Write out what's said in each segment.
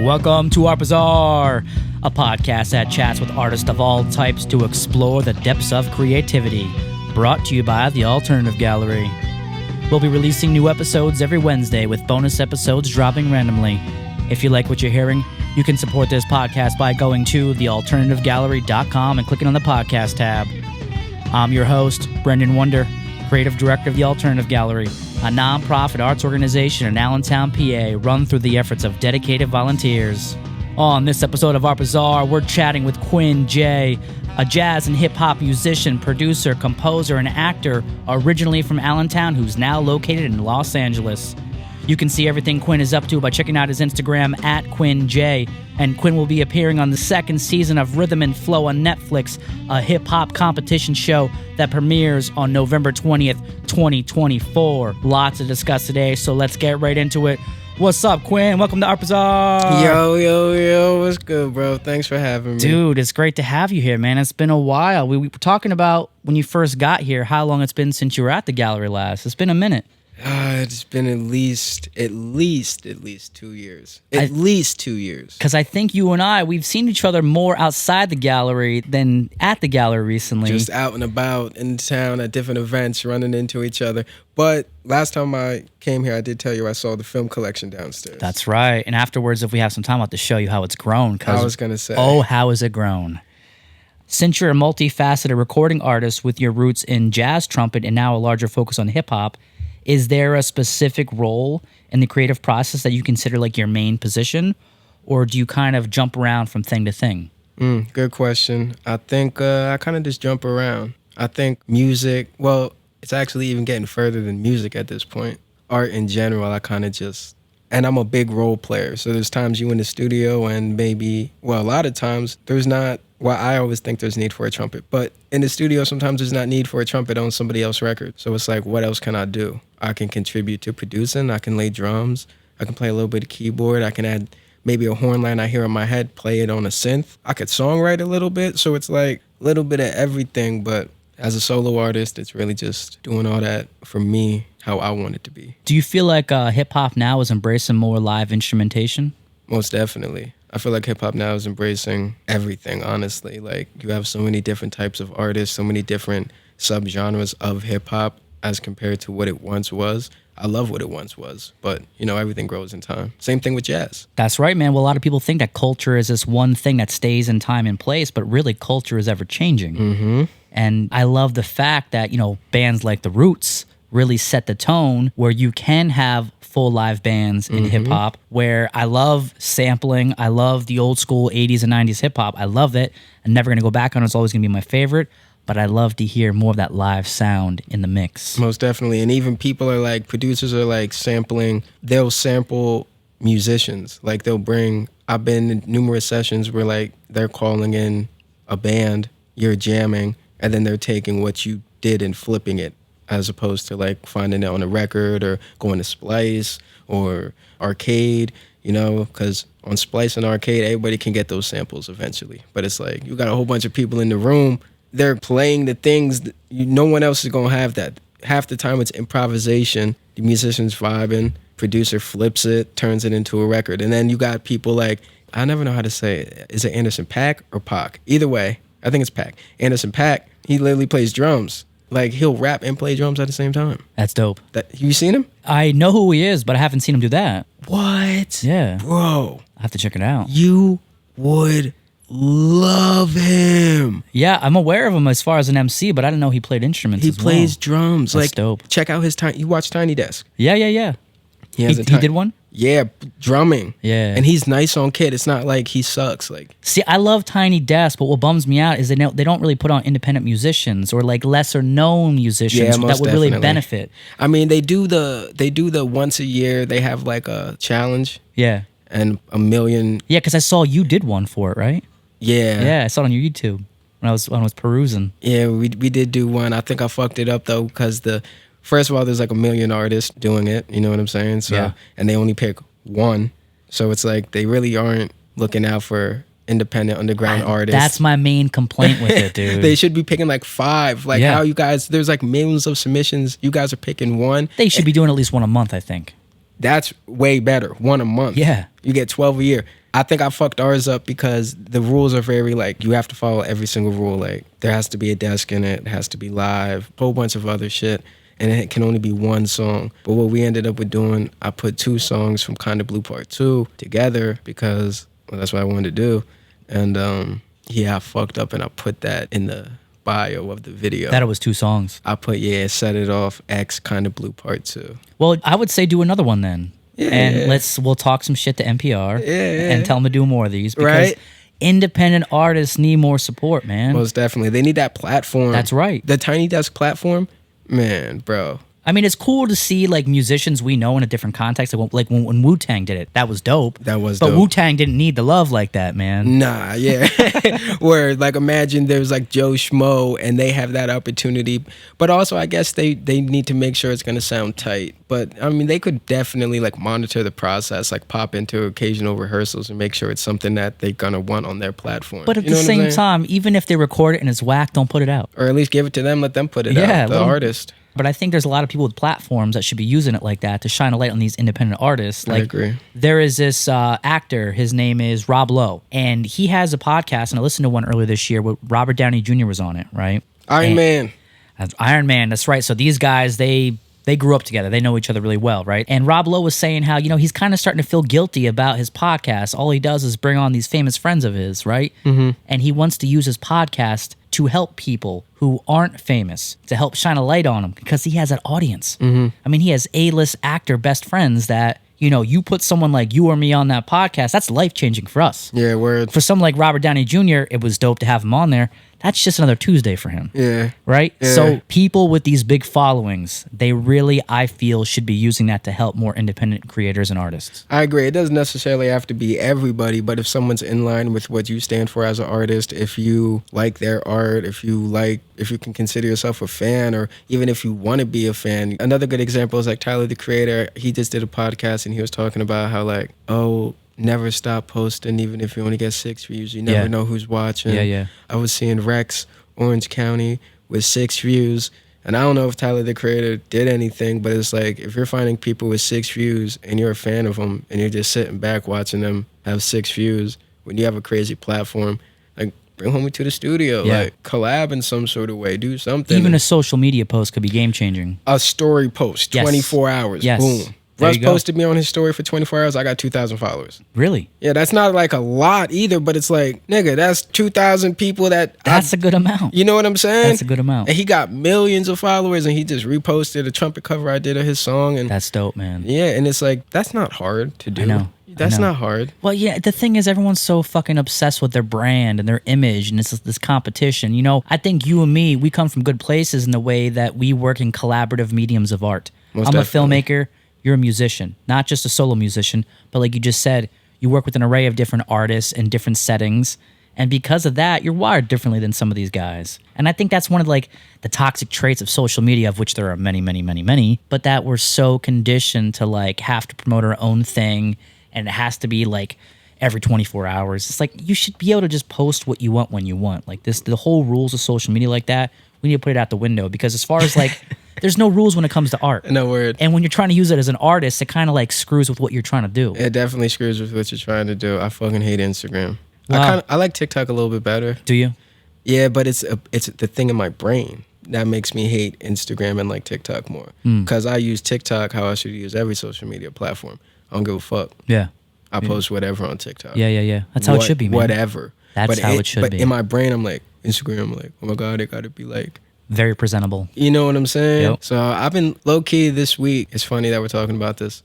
Welcome to Art Bazaar, a podcast that chats with artists of all types to explore the depths of creativity. Brought to you by the Alternative Gallery. We'll be releasing new episodes every Wednesday with bonus episodes dropping randomly. If you like what you're hearing, you can support this podcast by going to thealternativegallery.com and clicking on the podcast tab. I'm your host, Brendan Wonder, creative director of the Alternative Gallery, a non-profit arts organization in Allentown, PA, run through the efforts of dedicated volunteers. On this episode of Art Bazaar, we're chatting with Quin Jaye, a jazz and hip-hop musician, producer, composer, and actor originally from Allentown who's now located in Los Angeles. You can see everything Quin is up to by checking out his Instagram at Quin Jaye, and Quin will be appearing on the second season of Rhythm and Flow on Netflix, a hip-hop competition show that premieres on November 20th, 2024. Lots to discuss today, so let's get right into it. What's up, Quin? Welcome to Art Bazaar. Yo, what's good, bro? Thanks for having me. Dude, it's great to have you here, man. It's been a while. We were talking about when you first got here, how long it's been since you were at the gallery last. It's been a minute. It's been at least 2 years. At least 2 years. Because I think you and we've seen each other more outside the gallery than at the gallery recently. Just out and about in town at different events, running into each other. But last time I came here, I did tell you I saw the film collection downstairs. That's right. And afterwards, if we have some time, I'll have to show you how it's grown. I was going to say. Oh, how has it grown? Since you're a multi-faceted recording artist with your roots in jazz, trumpet, and now a larger focus on hip-hop, is there a specific role in the creative process that you consider like your main position, or do you kind of jump around from thing to thing? Good question. I think I kind of just jump around. I think music, well, it's actually even getting further than music at this point. Art in general, I kind of just, and I'm a big role player. So there's times you in the studio and maybe, well, a lot of times there's not, well, I always think there's need for a trumpet, but in the studio, sometimes there's not need for a trumpet on somebody else's record. So it's like, what else can I do? I can contribute to producing. I can lay drums. I can play a little bit of keyboard. I can add maybe a horn line I hear in my head, play it on a synth. I could songwrite a little bit. So it's like a little bit of everything. But as a solo artist, it's really just doing all that for me, how I want it to be. Do you feel like hip-hop now is embracing more live instrumentation? Most definitely. I feel like hip-hop now is embracing everything, honestly. Like, you have so many different types of artists, so many different subgenres of hip-hop as compared to what it once was. I love what it once was, but, you know, everything grows in time. Same thing with jazz. That's right, man. Well, a lot of people think that culture is this one thing that stays in time and place, but really culture is ever-changing. Mm-hmm. And I love the fact that, you know, bands like The Roots really set the tone where you can have full live bands in hip-hop, where I love sampling. I love the old school 80s and 90s hip-hop. I love it. I'm never going to go back on it. It's always going to be my favorite. But I love to hear more of that live sound in the mix. Most definitely. And even people are like, producers are like sampling. They'll sample musicians. Like I've been in numerous sessions where like they're calling in a band, you're jamming, and then they're taking what you did and flipping it, as opposed to like finding it on a record or going to Splice or Arcade, you know, because on Splice and Arcade, everybody can get those samples eventually. But it's like, you got a whole bunch of people in the room, they're playing the things, no one else is going to have that. Half the time it's improvisation, the musician's vibing, producer flips it, turns it into a record. And then you got people like, I never know how to say it. Is it Anderson .Paak or Pac? Either way, I think it's Pac. Anderson .Paak, he literally plays drums. Like, he'll rap and play drums at the same time. That's dope. You seen him? I know who he is, but I haven't seen him do that. What? Yeah. Bro. I have to check it out. You would love him. Yeah, I'm aware of him as far as an MC, but I didn't know he played instruments He as plays well. drums. That's like, dope. Check out his you watch Tiny Desk. Yeah. He did one? Yeah, drumming. Yeah. And he's nice on kid. It's not like he sucks. Like, see, I love Tiny Desk, but what bums me out is they don't really put on independent musicians or like lesser known musicians that would really benefit. I mean, they do the once a year. They have like a challenge. Yeah. And 1 million. Yeah, because I saw you did one for it, right? Yeah. Yeah, I saw it on your YouTube when I was perusing. Yeah, we did do one. I think I fucked it up though because first of all, there's like 1 million artists doing it. You know what I'm saying? So, yeah. And they only pick one. So it's like they really aren't looking out for independent underground artists. That's my main complaint with it, dude. They should be picking like 5. Like how you guys, there's like millions of submissions. You guys are picking one. They should be doing at least one a month, I think. That's way better. 1 a month. Yeah. You get 12 a year. I think I fucked ours up because the rules are very like, you have to follow every single rule. Like there has to be a desk in it has to be live, a whole bunch of other shit, and it can only be one song. But what we ended up with doing, I put 2 songs from Kinda Blue Part 2 together because that's what I wanted to do. And I fucked up and I put that in the bio of the video. That it was 2 songs. I put, Set It Off, X Kinda Blue Part 2. Well, I would say do another one then. Yeah. And we'll talk some shit to NPR and tell them to do more of these because independent artists need more support, man. Most definitely. They need that platform. That's right. The Tiny Desk platform, man, bro. I mean, it's cool to see like musicians we know in a different context. Like when Wu-Tang did it, that was dope. That was dope. But Wu-Tang didn't need the love like that, man. Nah, yeah. Where like imagine there's like Joe Schmo and they have that opportunity. But also I guess they need to make sure it's gonna sound tight. But I mean they could definitely like monitor the process, like pop into occasional rehearsals and make sure it's something that they're gonna want on their platform. But at the same time, even if they record it and it's whack, don't put it out. Or at least give it to them, let them put it out, the artist. But I think there's a lot of people with platforms that should be using it like that to shine a light on these independent artists. Like, I agree. There is this actor, his name is Rob Lowe, and he has a podcast, and I listened to one earlier this year where Robert Downey Jr. was on it, right? Iron Man, that's right. So these guys, they grew up together. They know each other really well, right? And Rob Lowe was saying how, he's kind of starting to feel guilty about his podcast. All he does is bring on these famous friends of his, right? Mm-hmm. And he wants to use his podcast to help people who aren't famous, to help shine a light on them because he has that audience. Mm-hmm. I mean, he has A-list actor best friends that, you put someone like you or me on that podcast, that's life-changing for us. Yeah, word. For someone like Robert Downey Jr., it was dope to have him on there. That's just another Tuesday for him. Yeah. Right? Yeah. So people with these big followings, they really, I feel, should be using that to help more independent creators and artists. I agree. It doesn't necessarily have to be everybody, but if someone's in line with what you stand for as an artist, if you like their art, if you can consider yourself a fan, or even if you want to be a fan. Another good example is like Tyler, the Creator. He just did a podcast and he was talking about how like, never stop posting, even if you only get 6 views. You never know who's watching. Yeah. I was seeing Rex, Orange County, with 6 views. And I don't know if Tyler, the Creator, did anything, but it's like, if you're finding people with 6 views and you're a fan of them and you're just sitting back watching them have 6 views, when you have a crazy platform, like, bring homie to the studio. Yeah. Like, collab in some sort of way. Do something. Even a social media post could be game-changing. A story post, 24 hours. Yes. Boom. Russ posted me on his story for 24 hours. I got 2,000 followers. Really? Yeah, that's not like a lot either, but it's like, nigga, that's 2,000 people That's a good amount. You know what I'm saying? That's a good amount. And he got millions of followers and he just reposted a trumpet cover I did of his song. And that's dope, man. Yeah, and it's like, that's not hard to do. I know. That's not hard. Well, yeah, the thing is everyone's so fucking obsessed with their brand and their image and it's this competition. I think you and me, we come from good places in the way that we work in collaborative mediums of art. I'm a filmmaker. You're a musician, not just a solo musician, but like you just said, you work with an array of different artists in different settings. And because of that, you're wired differently than some of these guys. And I think that's one of like the toxic traits of social media, of which there are many, many, many, many, but that we're so conditioned to like have to promote our own thing. And it has to be like every 24 hours. It's like you should be able to just post what you want when you want. Like the whole rules of social media like that, we need to put it out the window because as far as like, there's no rules when it comes to art. No word. And when you're trying to use it as an artist, it kind of like screws with what you're trying to do. It definitely screws with what you're trying to do. I fucking hate Instagram. Wow. I like TikTok a little bit better. Do you? Yeah, but it's the thing in my brain that makes me hate Instagram and like TikTok more. Because I use TikTok how I should use every social media platform. I don't give a fuck. Yeah. I post whatever on TikTok. Yeah. That's how it should be, man. Whatever. That's how it should be. But in my brain, I'm like, Instagram, I'm like, oh my God, it got to be like... very presentable. You know what I'm saying? Yep. So I've been low-key this week. It's funny that we're talking about this.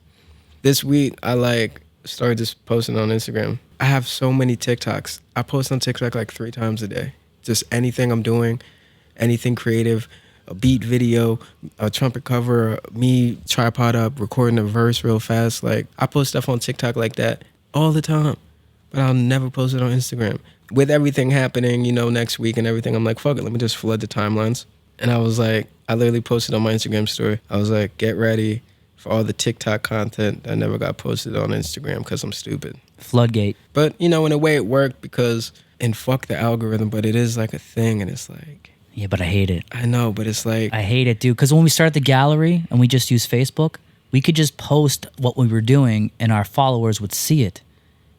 This week, I like started just posting on Instagram. I have so many TikToks. I post on TikTok like 3 times a day. Just anything I'm doing, anything creative, a beat video, a trumpet cover, me tripod up, recording a verse real fast. Like, I post stuff on TikTok like that all the time, but I'll never post it on Instagram. With everything happening, next week and everything, I'm like, fuck it, let me just flood the timelines. And I was like, I literally posted on my Instagram story. I was like, get ready for all the TikTok content that never got posted on Instagram because I'm stupid. Floodgate. But, in a way it worked because, and fuck the algorithm, but it is like a thing and it's like... Yeah, but I hate it. I know, but it's like... I hate it, dude. Because when we started the gallery and we just used Facebook, we could just post what we were doing and our followers would see it.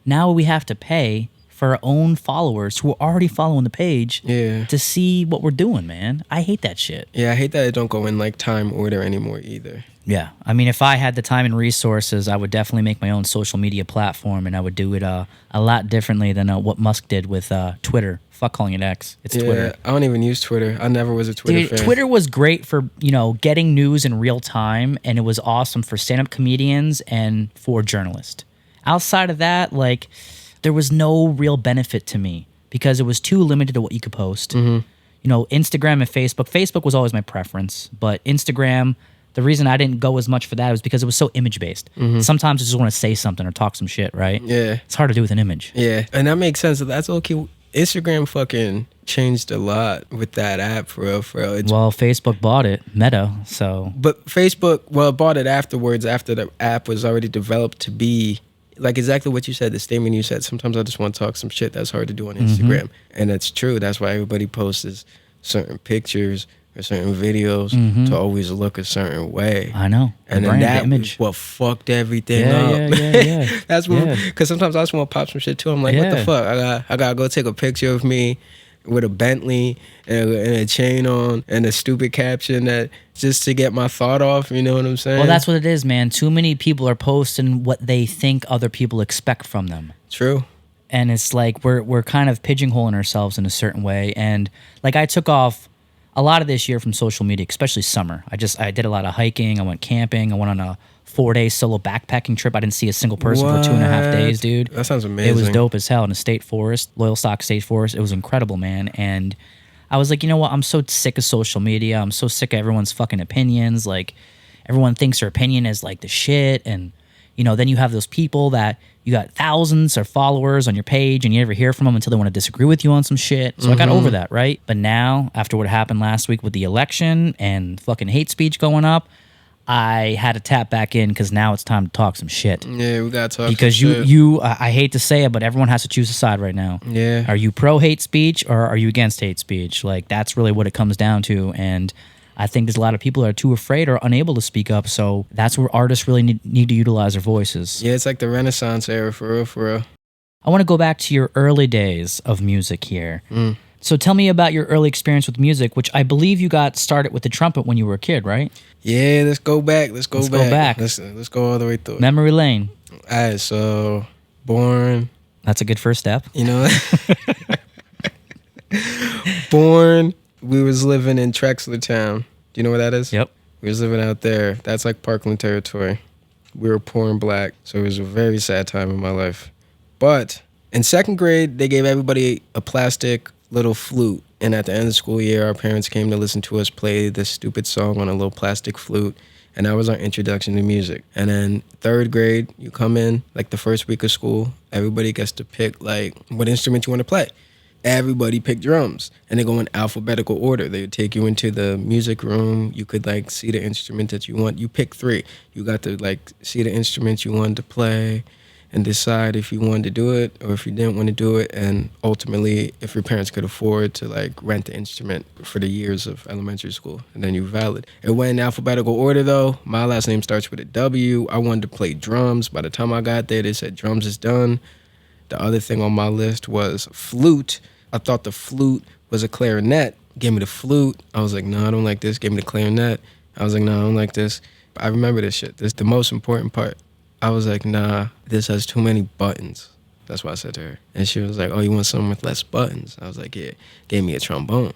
Now we have to pay for our own followers who are already following the page to see what we're doing, man. I hate that shit. Yeah, I hate that it don't go in like time order anymore either. Yeah. I mean, if I had the time and resources, I would definitely make my own social media platform, and I would do it a lot differently than what Musk did with Twitter. Fuck calling it X. It's Twitter. I don't even use Twitter. I never was a Twitter fan. Twitter was great for, getting news in real time, and it was awesome for stand-up comedians and for journalists. Outside of that, like, there was no real benefit to me because it was too limited to what you could post. Instagram and Facebook. Facebook was always my preference, but Instagram, the reason I didn't go as much for that was because it was so image-based. Sometimes I just want to say something or talk some shit, right? Yeah. It's hard to do with an image. Yeah, and that makes sense. That's okay. Instagram fucking changed a lot with that app, for real. Well, Facebook bought it, Meta, so... But Facebook, bought it afterwards, after the app was already developed to be... Like exactly what you said, the statement you said. Sometimes I just want to talk some shit that's hard to do on Instagram. And it's true. That's why everybody posts certain pictures or certain videos to always look a certain way. I know. And then that image. what fucked everything up. Yeah. That's what, because sometimes I just want to pop some shit too. I'm like, what the fuck? I gotta go take a picture of me with a Bentley and a chain on and a stupid caption that just to get my thought off, you know what I'm saying? Well, that's what it is, man. Too many people are posting what they think other people expect from them. True. And it's like we're kind of pigeonholing ourselves in a certain way. And like I took off a lot of this year from social media, especially summer. I did a lot of hiking. I went camping. I went on a 4-day solo backpacking trip. I didn't see a single person for 2.5 days, dude. That sounds amazing. It was dope as hell in a state forest, Loyalstock State Forest. It was incredible, man. And I was like, you know what? I'm so sick of social media. I'm so sick of everyone's fucking opinions. Like, everyone thinks their opinion is like the shit. And, then you have those people that you got thousands of followers on your page and you never hear from them until they want to disagree with you on some shit. So I got over that, right? But now, after what happened last week with the election and fucking hate speech going up, I had to tap back in because now it's time to talk some shit. Yeah, we gotta talk because some shit. I hate to say it, but everyone has to choose a side right now. Yeah. Are you pro hate speech or are you against hate speech? Like, that's really what it comes down to. And I think there's a lot of people that are too afraid or unable to speak up. So that's where artists really need to utilize their voices. Yeah, it's like the Renaissance era, for real. I want to go back to your early days of music here. So tell me about your early experience with music, which I believe you got started with the trumpet when you were a kid, right? Yeah, let's go back. Let's go back. Let's go all the way through. Memory lane. All right, so born. That's a good first step. Born, we was living in Trexlertown. Do you know where that is? Yep. We was living out there. That's like Parkland territory. We were poor and black, so it was a very sad time in my life. But in second grade, they gave everybody a plastic little flute. And at the end of the school year, our parents came to listen to us play this stupid song on a little plastic flute. And that was our introduction to music. And then third grade, you come in, like the first week of school, everybody gets to pick like what instrument you want to play. Everybody picked drums, and they go in alphabetical order. They would take you into the music room. You could like see the instrument that you want. You pick 3. You got to like see the instruments you wanted to play and decide if you wanted to do it or if you didn't want to do it. And ultimately, if your parents could afford to like rent the instrument for the years of elementary school, and then you're valid. It went in alphabetical order though. My last name starts with a W. I wanted to play drums. By the time I got there, they said drums is done. The other thing on my list was flute. I thought the flute was a clarinet. Gave me the flute. I was like, no, I don't like this. Gave me the clarinet. I was like, no, I don't like this. I remember this shit. This is the most important part. I was like, nah, this has too many buttons. That's what I said to her. And she was like, oh, you want something with less buttons? I was like, yeah. Gave me a trombone.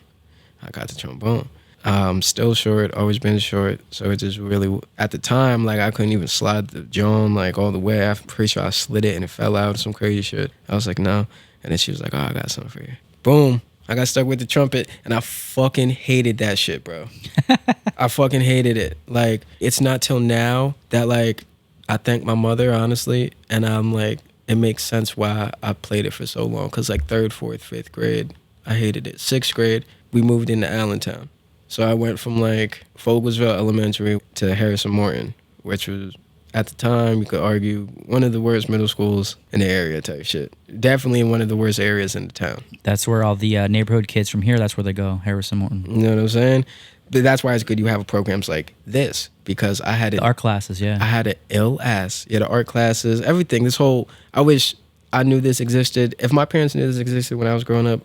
I got the trombone. Still short, always been short. So it just really, at the time, like I couldn't even slide the John like all the way. I'm pretty sure I slid it and it fell out or some crazy shit. I was like, no. And then she was like, oh, I got something for you. Boom. I got stuck with the trumpet and I fucking hated that shit, bro. I fucking hated it. Like, it's not till now that like, I thank my mother, honestly, and I'm like, it makes sense why I played it for so long. Because like 3rd, 4th, 5th grade, I hated it. 6th grade, we moved into Allentown. So I went from like Fogelsville Elementary to Harrison Morton, which was, at the time, you could argue, one of the worst middle schools in the area type shit. Definitely one of the worst areas in the town. That's where all the neighborhood kids from here, that's where they go, Harrison Morton. You know what I'm saying? But that's why it's good you have programs like this, because I had the art classes, yeah. I had an ill ass. Yeah, the art classes, everything. This whole, I wish I knew this existed. If my parents knew this existed when I was growing up,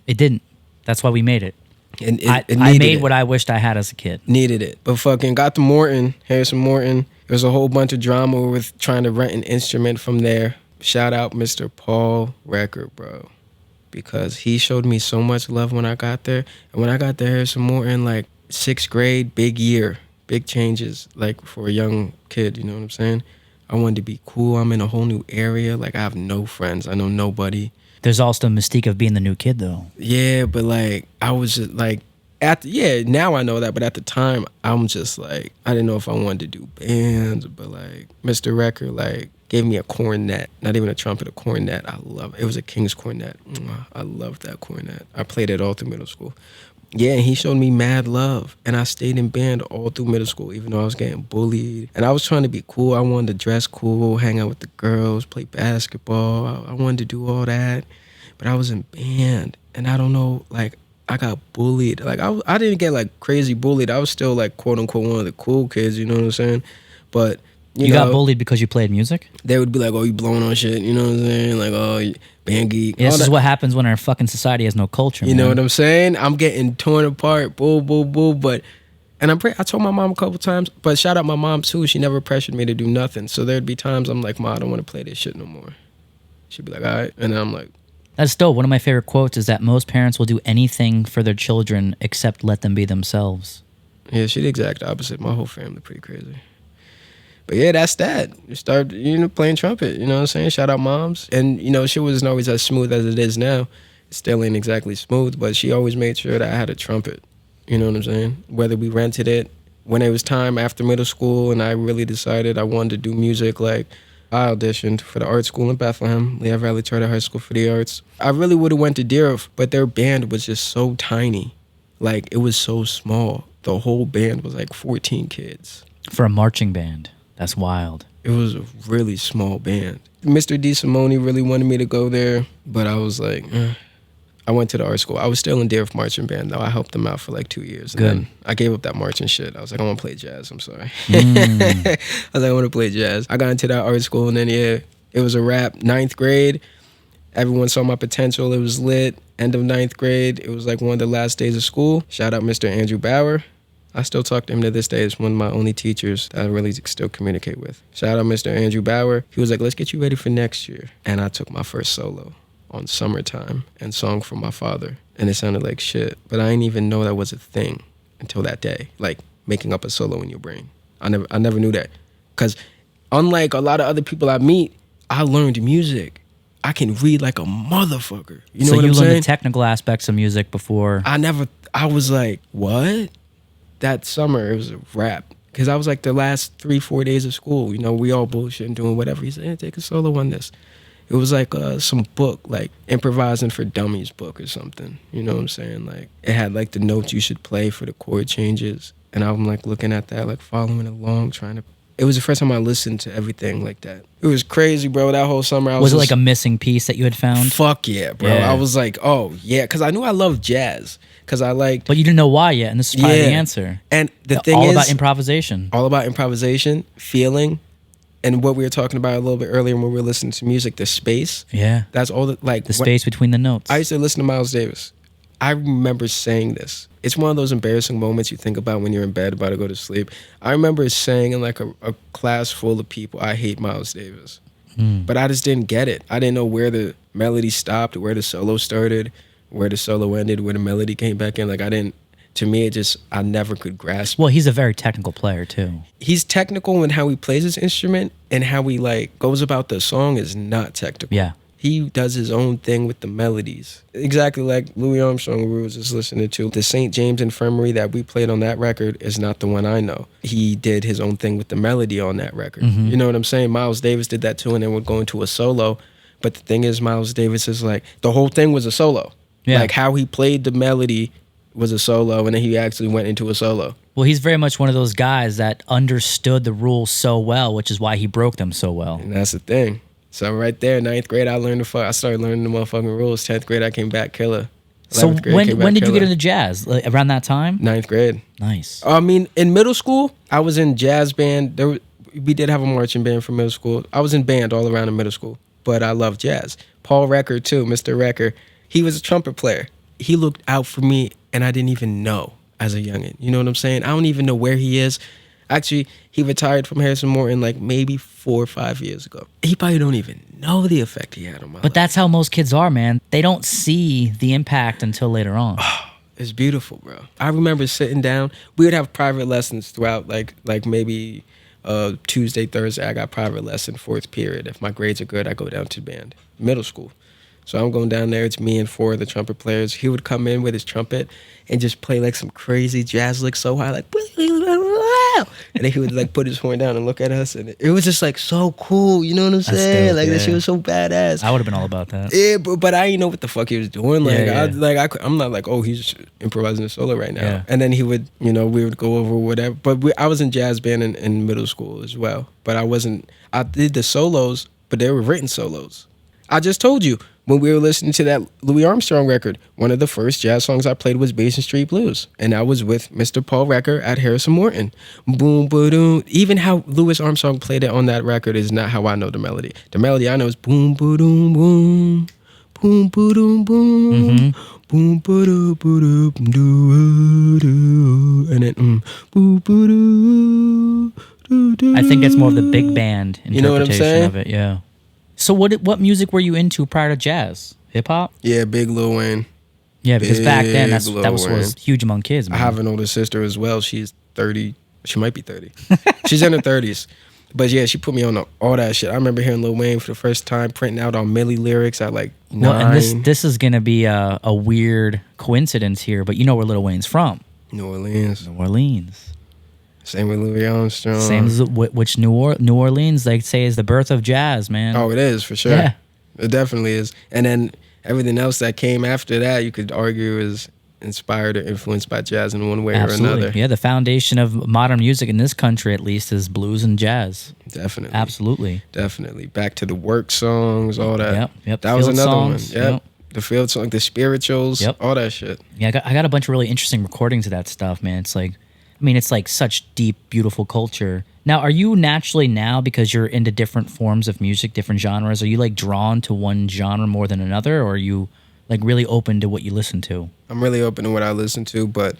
It didn't. That's why we made it. and I made what I wished I had as a kid. needed it. But fucking got to Morton, Harrison Morton. There was a whole bunch of drama with trying to rent an instrument from there. Shout out Mr. Paul Record, bro. Because he showed me so much love when I got there. And when I got to Harrison Morton, like 6th grade, big year, big changes, like for a young kid, you know what I'm saying? I wanted to be cool. I'm in a whole new area. Like I have no friends. I know nobody. There's also the mystique of being the new kid, though. Yeah, but like I was just like now I know that, but at the time I'm just like I didn't know if I wanted to do bands, but like Mr. Record like gave me a cornet, not even a trumpet, a cornet. I love it. It was a King's cornet. I loved that cornet. I played it all through middle school. Yeah, and he showed me mad love, and I stayed in band all through middle school, even though I was getting bullied. And I was trying to be cool. I wanted to dress cool, hang out with the girls, play basketball. I wanted to do all that, but I was in band, and I don't know, like, I got bullied. Like, I didn't get, like, crazy bullied. I was still, like, quote-unquote one of the cool kids, you know what I'm saying? But, you know, got bullied because you played music? They would be like, oh, you blowing on shit, you know what I'm saying? Like, oh, you band geek. Yeah, this is what happens when our fucking society has no culture, You know what I'm saying? I'm getting torn apart, boo, boo, boo. But, and I told my mom a couple times, but shout out my mom too. She never pressured me to do nothing. So there'd be times I'm like, Ma, I don't want to play this shit no more. She'd be like, all right. And then I'm like, That's dope. One of my favorite quotes is that most parents will do anything for their children except let them be themselves. yeah, she's the exact opposite. My whole family pretty crazy. But yeah, that's that. You start, playing trumpet, you know what I'm saying? Shout out moms. And, shit wasn't always as smooth as it is now. It still ain't exactly smooth, but she always made sure that I had a trumpet. You know what I'm saying? Whether we rented it, when it was time after middle school and I really decided I wanted to do music, like I auditioned for the art school in Bethlehem, Lehigh Valley Charter High School for the Arts. I really would have went to Deerf, but their band was just so tiny. Like, it was so small. The whole band was like 14 kids. For a marching band. That's wild. It was a really small band. Mr. DeSimone really wanted me to go there, but I was like, I went to the art school. I was still in Deerf marching band, though. I helped them out for like 2 years. Good. And then I gave up that marching shit. I was like, I want to play jazz. I'm sorry. I was like, I want to play jazz. I got into that art school, and then, yeah, it was a wrap. 9th grade, everyone saw my potential. It was lit. End of 9th grade, it was like one of the last days of school. Shout out Mr. Andrew Bauer. I still talk to him to this day. It's one of my only teachers that I really still communicate with. Shout out Mr. Andrew Bauer. He was like, let's get you ready for next year. And I took my first solo on Summertime and Song from My Father. And it sounded like shit. But I didn't even know that was a thing until that day. Like making up a solo in your brain. I never knew that. Because unlike a lot of other people I meet, I learned music. I can read like a motherfucker. You know what I'm saying? So you learned the technical aspects of music before. I was like, what? That summer, it was a wrap. Because I was like the last 3-4 days of school. We all bullshitting, doing whatever. He said, hey, take a solo on this. It was like some book, like Improvising for Dummies book or something. You know what I'm saying? Like, it had like the notes you should play for the chord changes. And I'm like looking at that, like following along, It was the first time I listened to everything like that. It was crazy, bro. That whole summer, Was it like a missing piece that you had found? Fuck yeah, bro. Yeah. I was like, oh, yeah. Because I knew I loved jazz. Because I liked... But you didn't know why yet, and this is probably the answer. And the thing is... All about improvisation. All about improvisation, feeling, and what we were talking about a little bit earlier when we were listening to music, the space. Yeah. That's all the... Like, the space between the notes. I used to listen to Miles Davis. I remember saying this. It's one of those embarrassing moments you think about when you're in bed about to go to sleep. I remember saying in like a class full of people, I hate Miles Davis. But I just didn't get it. I didn't know where the melody stopped, where the solo started, where the solo ended, where the melody came back in. Like, to me, I never could grasp. Well, he's a very technical player too. He's technical in how he plays his instrument, and how he like goes about the song is not technical. Yeah. He does his own thing with the melodies. Exactly like Louis Armstrong, we were just listening to. The St. James Infirmary that we played on that record is not the one I know. He did his own thing with the melody on that record. Mm-hmm. You know what I'm saying? Miles Davis did that too, and then would go into a solo. But the thing is, Miles Davis is like, the whole thing was a solo. Yeah. Like how he played the melody was a solo, and then he actually went into a solo. Well, he's very much one of those guys that understood the rules so well, which is why he broke them so well. And that's the thing. So right there, 9th grade, I started learning the motherfucking rules. 10th grade, I came back killer. So when did you get into jazz? Like around that time? 9th grade. Nice. I mean, in middle school, I was in jazz band. We did have a marching band for middle school. I was in band all around in middle school. but I love jazz. Paul Recker too, Mr. Recker. He was a trumpet player. He looked out for me, and I didn't even know as a youngin'. You know what I'm saying? I don't even know where he is. Actually, he retired from Harrison Morton like maybe 4 or 5 years ago. He probably don't even know the effect he had on my life. But that's how most kids are, man. They don't see the impact until later on. It's beautiful, bro. I remember sitting down. We would have private lessons throughout, like maybe Tuesday, Thursday. I got private lesson, 4th period. If my grades are good, I go down to band. Middle school. So I'm going down there. It's me and 4 of the trumpet players. He would come in with his trumpet and just play like some crazy jazz lick so high, like, and then he would like put his horn down and look at us, and it was just like so cool. You know what I'm saying? Dope, like yeah. that shit was so badass. I would have been all about that. Yeah, but I didn't know what the fuck he was doing. Like, Yeah. I'm not like, oh, he's improvising a solo right now. Yeah. And then he would, we would go over whatever. But I was in jazz band in middle school as well. But I did the solos, but they were written solos. I just told you, when we were listening to that Louis Armstrong record, one of the first jazz songs I played was Basin Street Blues. And I was with Mr. Paul Recker at Harrison Morton. Boom, boom. Even how Louis Armstrong played it on that record is not how I know the melody. The melody I know is boom, boom, boom, boom, boom, boom, boom, boom, and then boom, boom. I think that's more of the big band interpretation You know what I'm saying? of it, yeah. So what music were you into prior to jazz? Hip hop? Yeah, big Lil Wayne. Yeah, because back then Big that Lil was Wayne. huge among kids, I man. have an older sister as well. She's 30. She might be 30. She's in her 30s. But yeah, she put me on all that shit. I remember hearing Lil Wayne for the first time, printing out on Millie lyrics at like 9. Well, and this is gonna be a weird coincidence here, but you know where Lil Wayne's from? New Orleans. New Orleans. Same with Louis Armstrong. Same as which New Orleans they say is the birth of jazz, man. Oh, it is for sure. Yeah. It definitely is. And then everything else that came after that, you could argue is inspired or influenced by jazz in one way Absolutely. or another. Yeah, the foundation of modern music in this country, at least, is blues and jazz. Definitely. Absolutely. Definitely. Back to the work songs, all that. Yep. That was Field another songs, one. Yep. yep. The field song, the spirituals, Yep. all that shit. Yeah, I got a bunch of really interesting recordings of that stuff, man. It's like, it's like such deep, beautiful culture. Now, are you naturally now, because you're into different forms of music, different genres, are you like drawn to one genre more than another, or are you like really open to what you listen to? I'm really open to what I listen to, but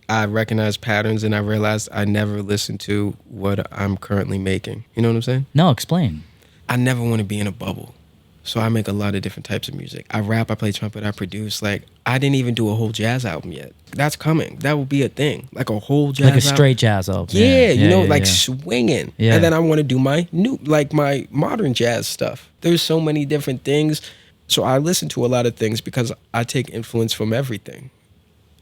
I recognize patterns and I realized I never listen to what I'm currently making. You know what I'm saying? No, explain. I never want to be in a bubble. So I make a lot of different types of music. I rap, I play trumpet, I produce. Like, I didn't even do a whole jazz album yet. That's coming. That will be a thing. Like a whole jazz album. Like a straight jazz album. Yeah, yeah. swinging. Yeah. And then I want to do my my modern jazz stuff. There's so many different things. So I listen to a lot of things because I take influence from everything.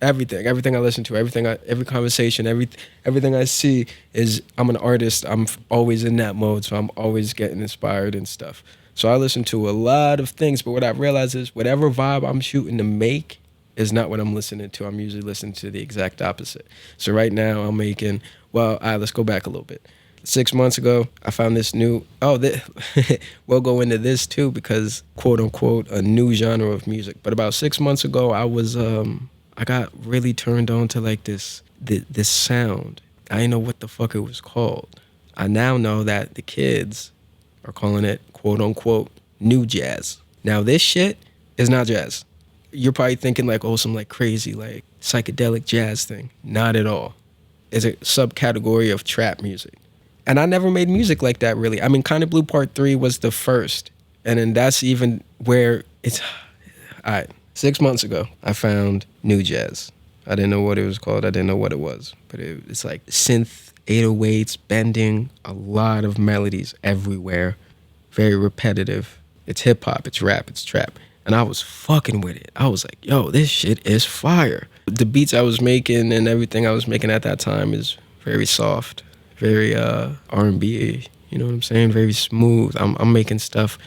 Everything I listen to, every conversation, everything I see is, I'm an artist. I'm always in that mode, so I'm always getting inspired and stuff. So I listen to a lot of things, but what I realize is whatever vibe I'm shooting to make is not what I'm listening to. I'm usually listening to the exact opposite. So right now I'm making, let's go back a little bit. 6 months ago, I found this new, we'll go into this too because, quote unquote, a new genre of music. But about 6 months ago, I got really turned on to like this sound. I didn't know what the fuck it was called. I now know that the kids are calling it, quote unquote, new jazz. Now this shit is not jazz. You're probably thinking like, some like crazy, like psychedelic jazz thing. Not at all. It's a subcategory of trap music. And I never made music like that really. Kinda Blue Part 3 was the first. And then that's even where it's, all right. 6 months ago, I found new jazz. I didn't know what it was called. I didn't know what it was. But it's like synth, 808s, bending, a lot of melodies everywhere. Very repetitive. It's hip-hop, it's rap, it's trap. And I was fucking with it. I was like, yo, this shit is fire. The beats I was making and everything I was making at that time is very soft, very R&B, you know what I'm saying? Very smooth. I'm making stuff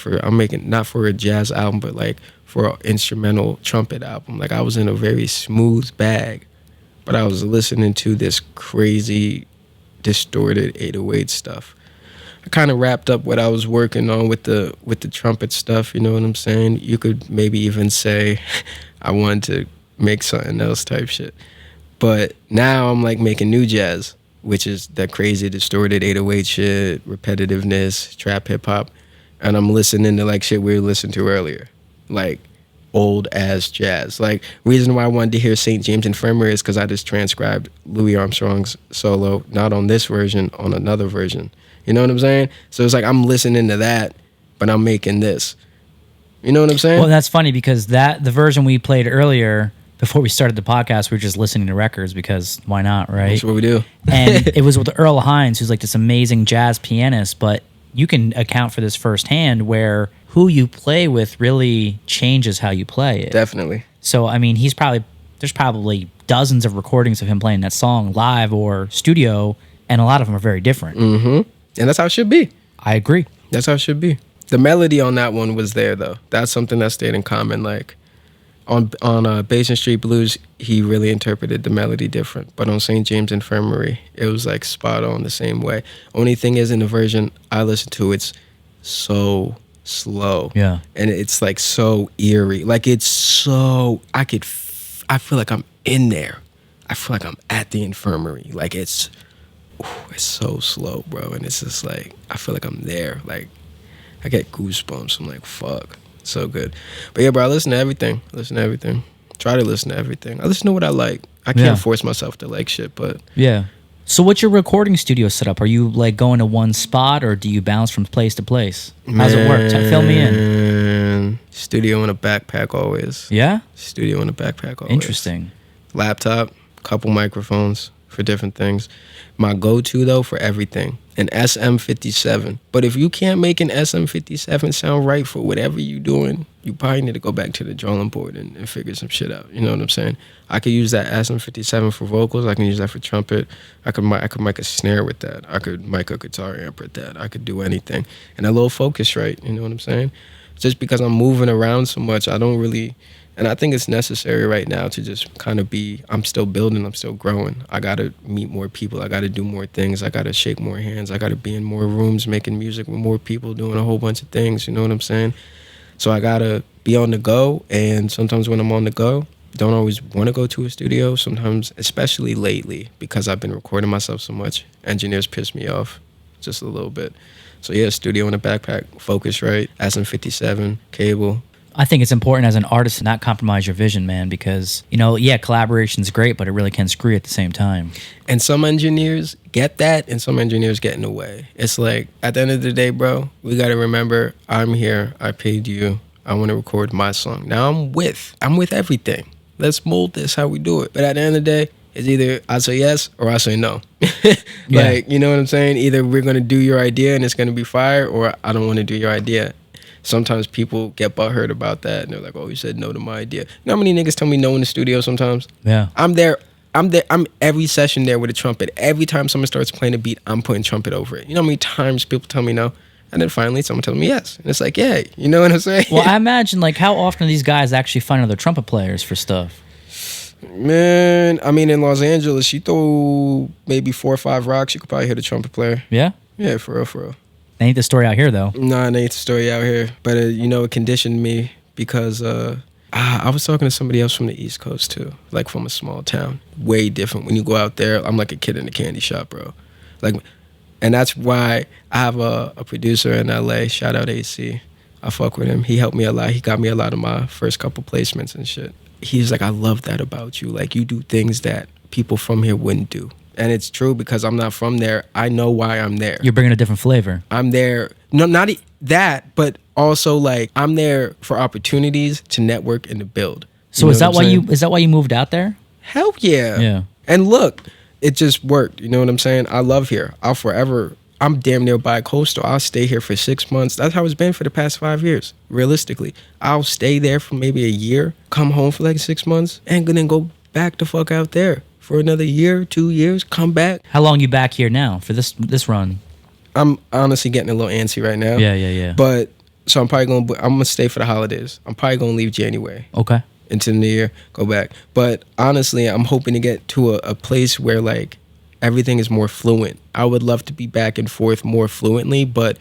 not for a jazz album, but like for an instrumental trumpet album. Like I was in a very smooth bag, but I was listening to this crazy, distorted 808 stuff. I kind of wrapped up what I was working on with the trumpet stuff, you know what I'm saying? You could maybe even say I wanted to make something else type shit. But now I'm like making new jazz, which is that crazy distorted 808 shit, repetitiveness, trap hip hop. and I'm listening to like shit we were listening to earlier, like old ass jazz. Like, reason why I wanted to hear St. James Infirmary is because I just transcribed Louis Armstrong's solo, not on this version, on another version. You know what I'm saying? So it's like I'm listening to that, but I'm making this. You know what I'm saying? Well, that's funny because the version we played earlier, before we started the podcast, we were just listening to records because why not, right? That's what we do. And it was with Earl Hines, who's like this amazing jazz pianist, but you can account for this firsthand where who you play with really changes how you play it. Definitely. So, I mean, there's probably dozens of recordings of him playing that song live or studio, and a lot of them are very different. Mm-hmm. And that's how it should be. I agree. That's how it should be. The melody on that one was there, though. That's something that stayed in common. Like, on Basin Street Blues, he really interpreted the melody different. But on St. James Infirmary, it was like spot on the same way. Only thing is, in the version I listened to, it's so slow. Yeah. And it's like so eerie. Like, it's so, I feel like I'm in there. I feel like I'm at the infirmary. Like, it's so slow, bro. And it's just like, I feel like I'm there. Like, I get goosebumps. I'm like, fuck. So good. But yeah, bro, I listen to everything. Try to listen to everything. I listen to what I like. I can't force myself to like shit, but yeah. So what's your recording studio setup? Are you like going to one spot or do you bounce from place to place? How's it work? Fill me in. Studio in a backpack always. Yeah? Studio in a backpack always. Interesting. Laptop, couple microphones for different things. My go-to, though, for everything, an SM57. But if you can't make an SM57 sound right for whatever you're doing, you probably need to go back to the drawing board and figure some shit out. You know what I'm saying? I could use that SM57 for vocals. I can use that for trumpet. I could mic a snare with that. I could mic a guitar amp with that. I could do anything. And a little Focusrite, you know what I'm saying? Just because I'm moving around so much, I don't really... And I think it's necessary right now to just kind of I'm still building, I'm still growing. I got to meet more people. I got to do more things. I got to shake more hands. I got to be in more rooms making music with more people doing a whole bunch of things. You know what I'm saying? So I got to be on the go. And sometimes when I'm on the go, don't always want to go to a studio. Sometimes, especially lately, because I've been recording myself so much, engineers piss me off just a little bit. So yeah, studio in a backpack, Focusrite, SM57, cable. I think it's important as an artist to not compromise your vision, man, because, collaboration's great, but it really can screw you at the same time. And some engineers get that, and some engineers get in the way. It's like, at the end of the day, bro, we got to remember, I'm here, I paid you, I want to record my song. Now I'm with everything. Let's mold this how we do it. But at the end of the day, it's either I say yes or I say no. Like, you know what I'm saying? Either we're going to do your idea and it's going to be fire, or I don't want to do your idea. Sometimes people get butthurt about that, and they're like, "Oh, you said no to my idea." You know how many niggas tell me no in the studio sometimes? Yeah. I'm there. I'm every session there with a trumpet. Every time someone starts playing a beat, I'm putting trumpet over it. You know how many times people tell me no? And then finally someone tells me yes. And it's like, yeah, you know what I'm saying? Well, I imagine, like, how often are these guys actually find other trumpet players for stuff? Man, I mean, in Los Angeles, you throw maybe 4 or 5 rocks, you could probably hit a trumpet player. Yeah? Yeah, for real. Ain't the story out here, though. No, it ain't the story out here. But, it conditioned me because I was talking to somebody else from the East Coast, too. Like, from a small town. Way different. When you go out there, I'm like a kid in a candy shop, bro. Like, and that's why I have a producer in L.A., shout out AC. I fuck with him. He helped me a lot. He got me a lot of my first couple placements and shit. He's like, I love that about you. Like, you do things that people from here wouldn't do. And it's true because I'm not from there. I know why I'm there. You're bringing a different flavor. I'm there. No, not that, but also like I'm there for opportunities to network and to build. So is that why you moved out there? Hell yeah. Yeah. And look, it just worked. You know what I'm saying? I love here. I'm damn near bi-coastal. I'll stay here for 6 months. That's how it's been for the past 5 years, realistically. I'll stay there for maybe a year, come home for like 6 months, and then go back the fuck out there for another year, 2 years, come back. How long you back here now for this run? I'm honestly getting a little antsy right now. Yeah. But, so I'm going to stay for the holidays. I'm probably going to leave January. Okay. Into the new year, go back. But honestly, I'm hoping to get to a place where like everything is more fluent. I would love to be back and forth more fluently, but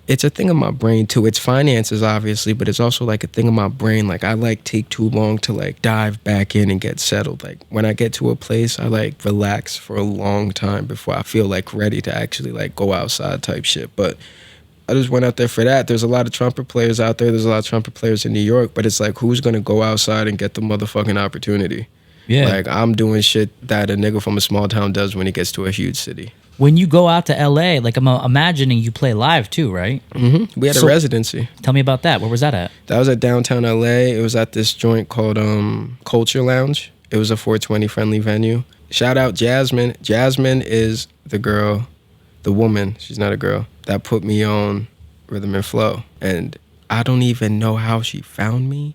it's a thing of my brain too. It's finances obviously, but it's also like a thing of my brain. Like I like take too long to like dive back in and get settled. Like when I get to a place, I like relax for a long time before I feel like ready to actually like go outside type shit. But I just went out there for that. There's a lot of trumpet players out there. There's a lot of trumpet players in New York, but it's like, who's gonna go outside and get the motherfucking opportunity? Yeah. Like, I'm doing shit that a nigga from a small town does when he gets to a huge city. When you go out to LA, like I'm imagining you play live too, right? Mm-hmm. We had a residency. Tell me about that. Where was that at? That was at downtown LA. It was at this joint called Culture Lounge. It was a 420 friendly venue. Shout out Jasmine. Jasmine is the girl, the woman, she's not a girl, that put me on Rhythm and Flow. And I don't even know how she found me,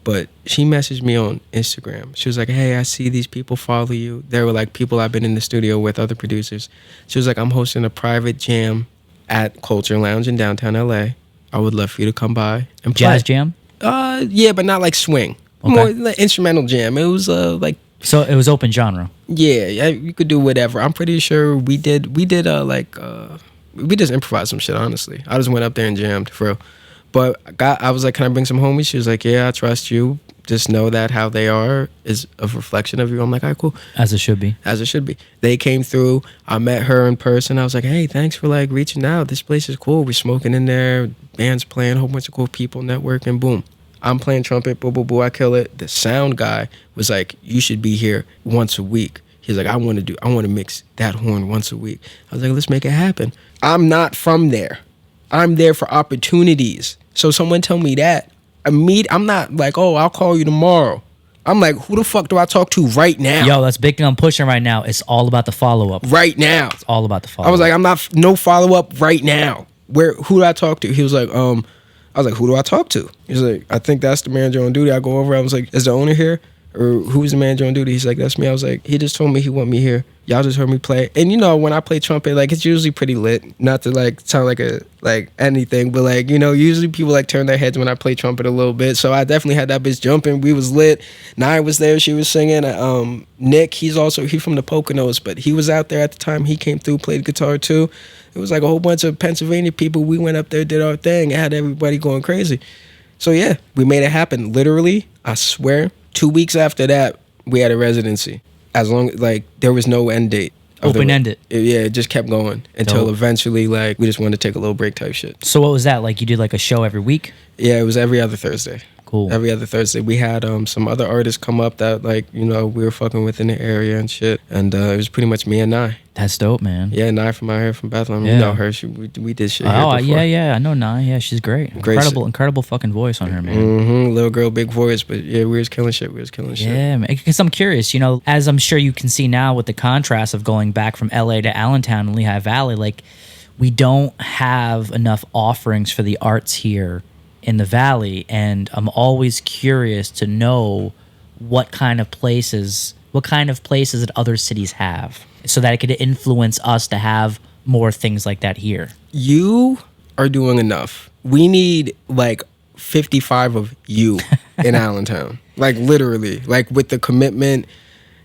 but she messaged me on Instagram. She was like, hey, I see these people follow you. They were like people I've been in the studio with, other producers. She was like, I'm hosting a private jam at Culture Lounge in downtown LA. I would love for you to come by and play. Jazz jam? Yeah, but not like swing. Okay. More like instrumental jam. It was like, so it was open genre. yeah, you could do whatever. I'm pretty sure we just improvised some shit, honestly. I just went up there and jammed, for real. But I was like, can I bring some homies? She was like, yeah, I trust you. Just know that how they are is a reflection of you. I'm like, all right, cool. As it should be. As it should be. They came through. I met her in person. I was like, hey, thanks for like reaching out. This place is cool. We're smoking in there. Band's playing. A whole bunch of cool people networking. Boom. I'm playing trumpet. Boo, boo, boo. I kill it. The sound guy was like, you should be here once a week. He's like, I want to mix that horn once a week. I was like, let's make it happen. I'm not from there. I'm there for opportunities. So someone tell me that. I'm not like, oh, I'll call you tomorrow. I'm like, who the fuck do I talk to right now? Yo, that's big thing I'm pushing right now. It's all about the follow-up. Right now. It's all about the follow-up. I was like, I'm not, no follow-up right now. Who do I talk to? He was like, I was like, who do I talk to? He's like, I think that's the manager on duty. I go over, I was like, is the owner here? Or who's the manager on duty? He's like, that's me. I was like, he just told me he want me here. Y'all just heard me play. And you know, when I play trumpet, like, it's usually pretty lit. Not to like sound like anything, but like, you know, usually people like turn their heads when I play trumpet a little bit. So I definitely had that bitch jumping. We was lit. Nye was there. She was singing. Nick, he's from the Poconos, but he was out there at the time. He came through, played guitar too. It was like a whole bunch of Pennsylvania people. We went up there, did our thing. It had everybody going crazy. So yeah, we made it happen. Literally, I swear, 2 weeks after that, we had a residency. As long like there was no end date. Open-ended. Yeah, it just kept going until eventually like we just wanted to take a little break type shit. So what was that? Like you did like a show every week? Yeah, it was every other Thursday. Cool. Every other Thursday. We had some other artists come up that like, you know, we were fucking with in the area and shit. And it was pretty much me and Nye. That's dope, man. Yeah, Nye from out here from Bethlehem. Yeah. You know her. We did shit here before. Yeah. I know Nye. Yeah, she's great. Incredible fucking voice on her, man. Mm-hmm. Little girl, big voice. But yeah, we was killing shit. Yeah, man. Because I'm curious, you know, as I'm sure you can see now with the contrast of going back from LA to Allentown and Lehigh Valley, like we don't have enough offerings for the arts here in the Valley. And I'm always curious to know what kind of places that other cities have, so that it could influence us to have more things like that here. You are doing enough. We need like 55 of you in Allentown. Like literally, like with the commitment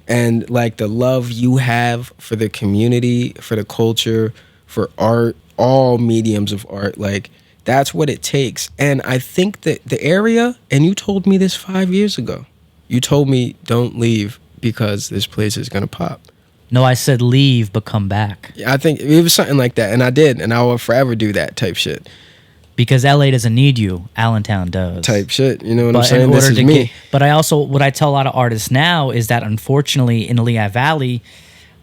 and like the love you have for the community, for the culture, for art, all mediums of art. Like that's what it takes. And I think that the area, and you told me this 5 years ago, you told me don't leave because this place is going to pop. No, I said leave, but come back. Yeah, I think it was something like that. And I did. And I will forever do that type shit. Because LA doesn't need you. Allentown does. Type shit. You know what I'm saying? This is me. But what I tell a lot of artists now is that unfortunately in the Lehigh Valley,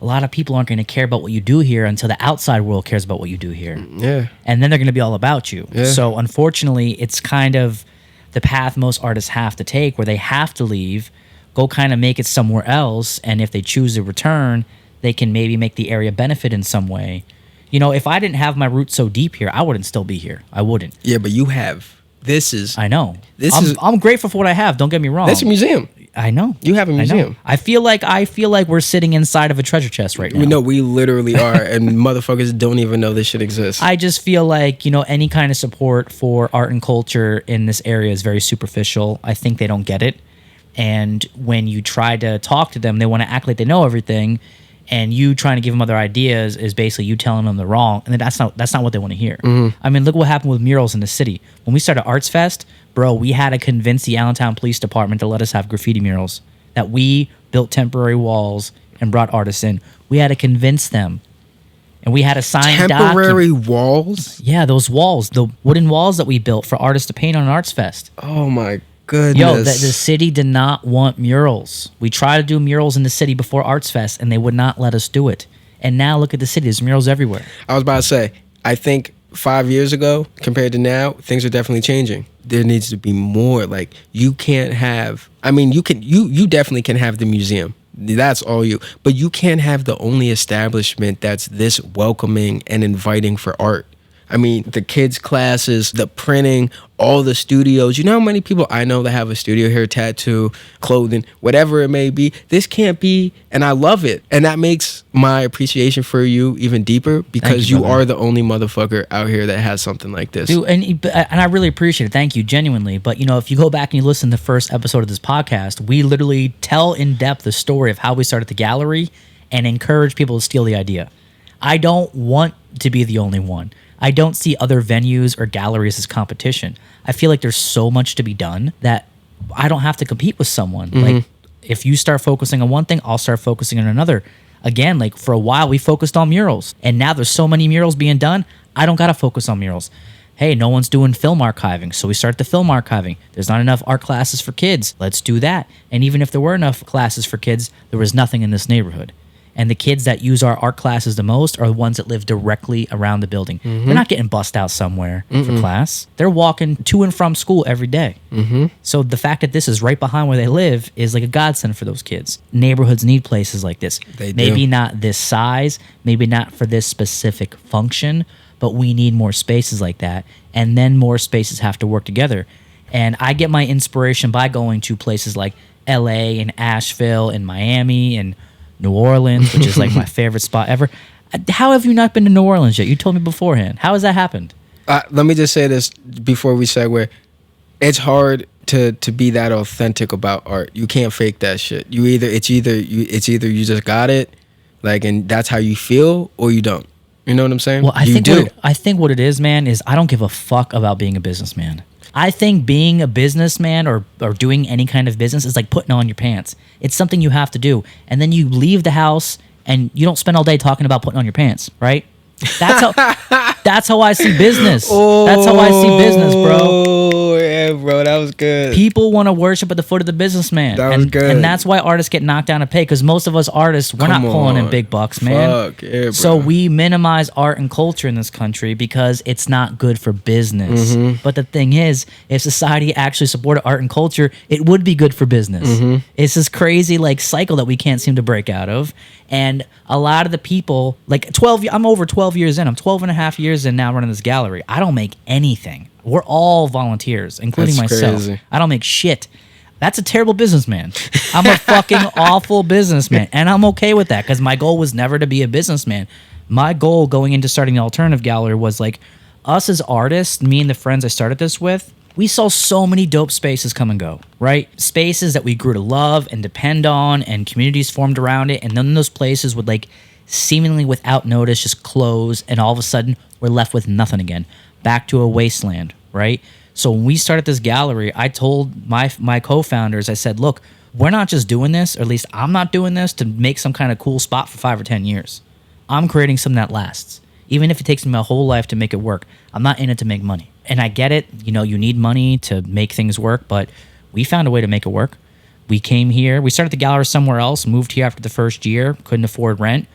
a lot of people aren't going to care about what you do here until the outside world cares about what you do here. Yeah. And then they're going to be all about you. Yeah. So unfortunately, it's kind of the path most artists have to take, where they have to leave, go kind of make it somewhere else, and if they choose to return, they can maybe make the area benefit in some way. You know, if I didn't have my roots so deep here, I wouldn't still be here. I wouldn't. Yeah, but you have. I know. I'm grateful for what I have. Don't get me wrong. That's a museum. I know. You have a museum. I feel like we're sitting inside of a treasure chest right now. No, we literally are, and motherfuckers don't even know this shit exists. I just feel like, you know, any kind of support for art and culture in this area is very superficial. I think they don't get it. And when you try to talk to them, they want to act like they know everything, and you trying to give them other ideas is basically you telling them they're wrong, and that's not what they want to hear. Mm-hmm. I mean, look what happened with murals in the city. When we started Arts Fest, bro, we had to convince the Allentown Police Department to let us have graffiti murals, that we built temporary walls and brought artists in. We had to convince them. And we had a signed temporary document. walls. Yeah, those walls, the wooden walls that we built for artists to paint on Arts Fest. Oh my goodness. Yo, the city did not want murals. We tried to do murals in the city before Arts Fest, and they would not let us do it. And now look at the city. There's murals everywhere. I was about to say, I think 5 years ago compared to now, things are definitely changing. There needs to be more. Like, you can't have, I mean, you definitely can have the museum. That's all you. But you can't have the only establishment that's this welcoming and inviting for art. I mean, the kids' classes, the printing, all the studios. You know how many people I know that have a studio here, tattoo, clothing, whatever it may be? This can't be, and I love it. And that makes my appreciation for you even deeper because you are the only motherfucker out here that has something like this. Dude, and I really appreciate it. Thank you, genuinely. But, you know, if you go back and you listen to the first episode of this podcast, we literally tell in depth the story of how we started the gallery and encourage people to steal the idea. I don't want to be the only one. I don't see other venues or galleries as competition. I feel like there's so much to be done that I don't have to compete with someone. Like, if you start focusing on one thing, I'll start focusing on another. Again, like, for a while, we focused on murals. And now there's so many murals being done, I don't got to focus on murals. Hey, no one's doing film archiving, so we start the film archiving. There's not enough art classes for kids. Let's do that. And even if there were enough classes for kids, there was nothing in this neighborhood. And the kids that use our art classes the most are the ones that live directly around the building. They're not getting bussed out somewhere for class. They're walking to and from school every day. So the fact that this is right behind where they live is like a godsend for those kids. Neighborhoods need places like this. Maybe not this size, maybe not for this specific function, but we need more spaces like that. And then more spaces have to work together. And I get my inspiration by going to places like LA and Asheville and Miami and New Orleans, which is like my favorite spot ever. How have you not been to New Orleans yet? You told me beforehand. How has that happened? Let me just say this before we segue. It's hard to be that authentic about art. You can't fake that shit. It's either you just got it, like, and that's how you feel, or you don't. You know what I'm saying? Well, I think what it is, man, is I don't give a fuck about being a businessman. I think being a businessman or doing any kind of business is like putting on your pants. It's something you have to do. And then you leave the house and you don't spend all day talking about putting on your pants, right? That's how I see business. That's how I see business, bro. Oh, yeah, bro, that was good. People want to worship at the foot of the businessman. That was good. And that's why artists get knocked down to pay, because most of us artists, we're not pulling in big bucks, man. Fuck, yeah, bro. So we minimize art and culture in this country because it's not good for business. But the thing is, if society actually supported art and culture, it would be good for business. It's this crazy like cycle that we can't seem to break out of. And a lot of the people, like I'm over 12 years in. I'm 12 and a half years in now running this gallery. I don't make anything. We're all volunteers, including myself. Crazy. I don't make shit. That's a terrible businessman. I'm a fucking awful businessman. And I'm okay with that because my goal was never to be a businessman. My goal going into starting the alternative gallery was like us as artists, me and the friends I started this with, we saw so many dope spaces come and go, right? Spaces that we grew to love and depend on and communities formed around it. And then those places would like seemingly without notice just close. And all of a sudden we're left with nothing again. Back to a wasteland, right? So when we started this gallery, I told my co-founders, I said, look, we're not just doing this, or at least I'm not doing this to make some kind of cool spot for 5 or 10 years. I'm creating something that lasts. Even if it takes me my whole life to make it work, I'm not in it to make money. And I get it, you know, you need money to make things work, but we found a way to make it work. We came here, we started the gallery somewhere else, moved here after the first year, couldn't afford rent.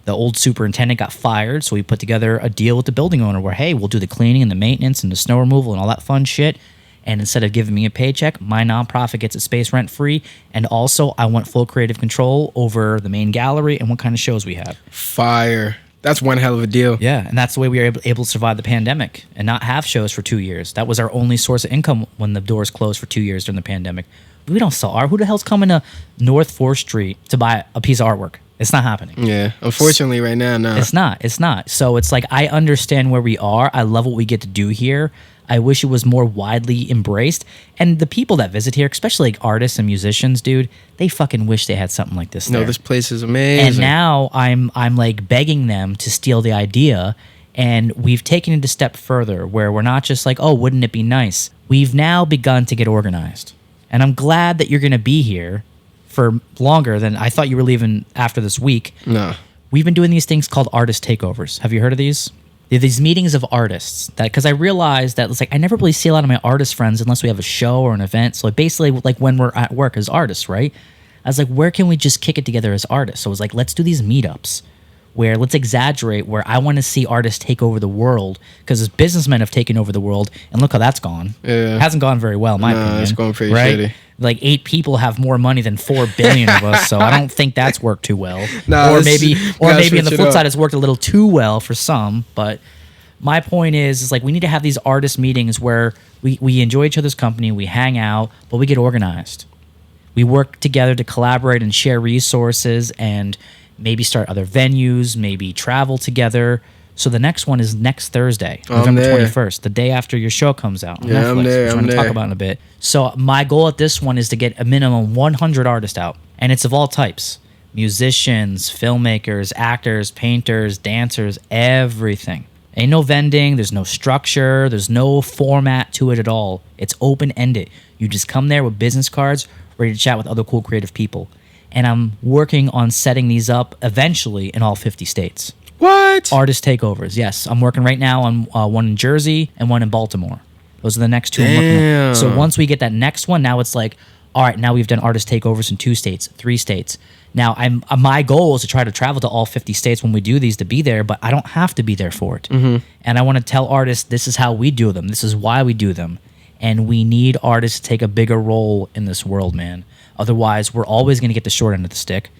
The old superintendent got fired, so we put together a deal with the building owner where, hey, we'll do the cleaning and the maintenance and the snow removal and all that fun shit. And instead of giving me a paycheck, my nonprofit gets its space rent-free. And also, I want full creative control over the main gallery and what kind of shows we have. Fire. That's one hell of a deal. Yeah, and that's the way we were able to survive the pandemic and not have shows for 2 years. That was our only source of income when the doors closed for 2 years during the pandemic. We don't sell art. Who the hell's coming to North 4th Street to buy a piece of artwork? It's not happening. Yeah, unfortunately right now, no. It's not. So it's like, I understand where we are. I love what we get to do here. I wish it was more widely embraced. And the people that visit here, especially like artists and musicians, dude, they fucking wish they had something like this there. No, this place is amazing. And now I'm like begging them to steal the idea. And we've taken it a step further where we're not just like, oh, wouldn't it be nice? We've now begun to get organized. And I'm glad that you're going to be here for longer than I thought you were leaving after this week. No. we've been doing these things called artist takeovers. Have you heard of these? They're these meetings of artists that, because I realized that it's like I never really see a lot of my artist friends unless we have a show or an event. So basically, like when we're at work as artists, right? I was like, where can we just kick it together as artists? So I was like, let's do these meetups where let's exaggerate, where I want to see artists take over the world, because as businessmen have taken over the world, and look how that's gone. Yeah. It hasn't gone very well, in my opinion. It's going pretty right? shitty. Like 8 people have more money than 4 billion of us, so I don't think that's worked too well. Nah, or maybe on the flip up. side, it's worked a little too well for some. But my point is like we need to have these artist meetings where we enjoy each other's company, we hang out, but we get organized. We work together to collaborate and share resources and maybe start other venues, maybe travel together. So the next one is next Thursday, November 21st, the day after your show comes out on Netflix, I'm there. which we're going to talk about in a bit. So my goal at this one is to get a minimum 100 artists out, and it's of all types. Musicians, filmmakers, actors, painters, dancers, everything. Ain't no vending, there's no structure, there's no format to it at all. It's open-ended. You just come there with business cards, ready to chat with other cool creative people. And I'm working on setting these up eventually in all 50 states. What? Artist takeovers, yes. I'm working right now on one in Jersey and one in Baltimore. Those are the next 2 I'm working on. So once we get that next one, now it's like, all right, now we've done artist takeovers in 2 states, 3 states. Now, my goal is to try to travel to all 50 states when we do these to be there, but I don't have to be there for it. Mm-hmm. And I want to tell artists this is how we do them. This is why we do them. And we need artists to take a bigger role in this world, man. Otherwise, we're always going to get the short end of the stick.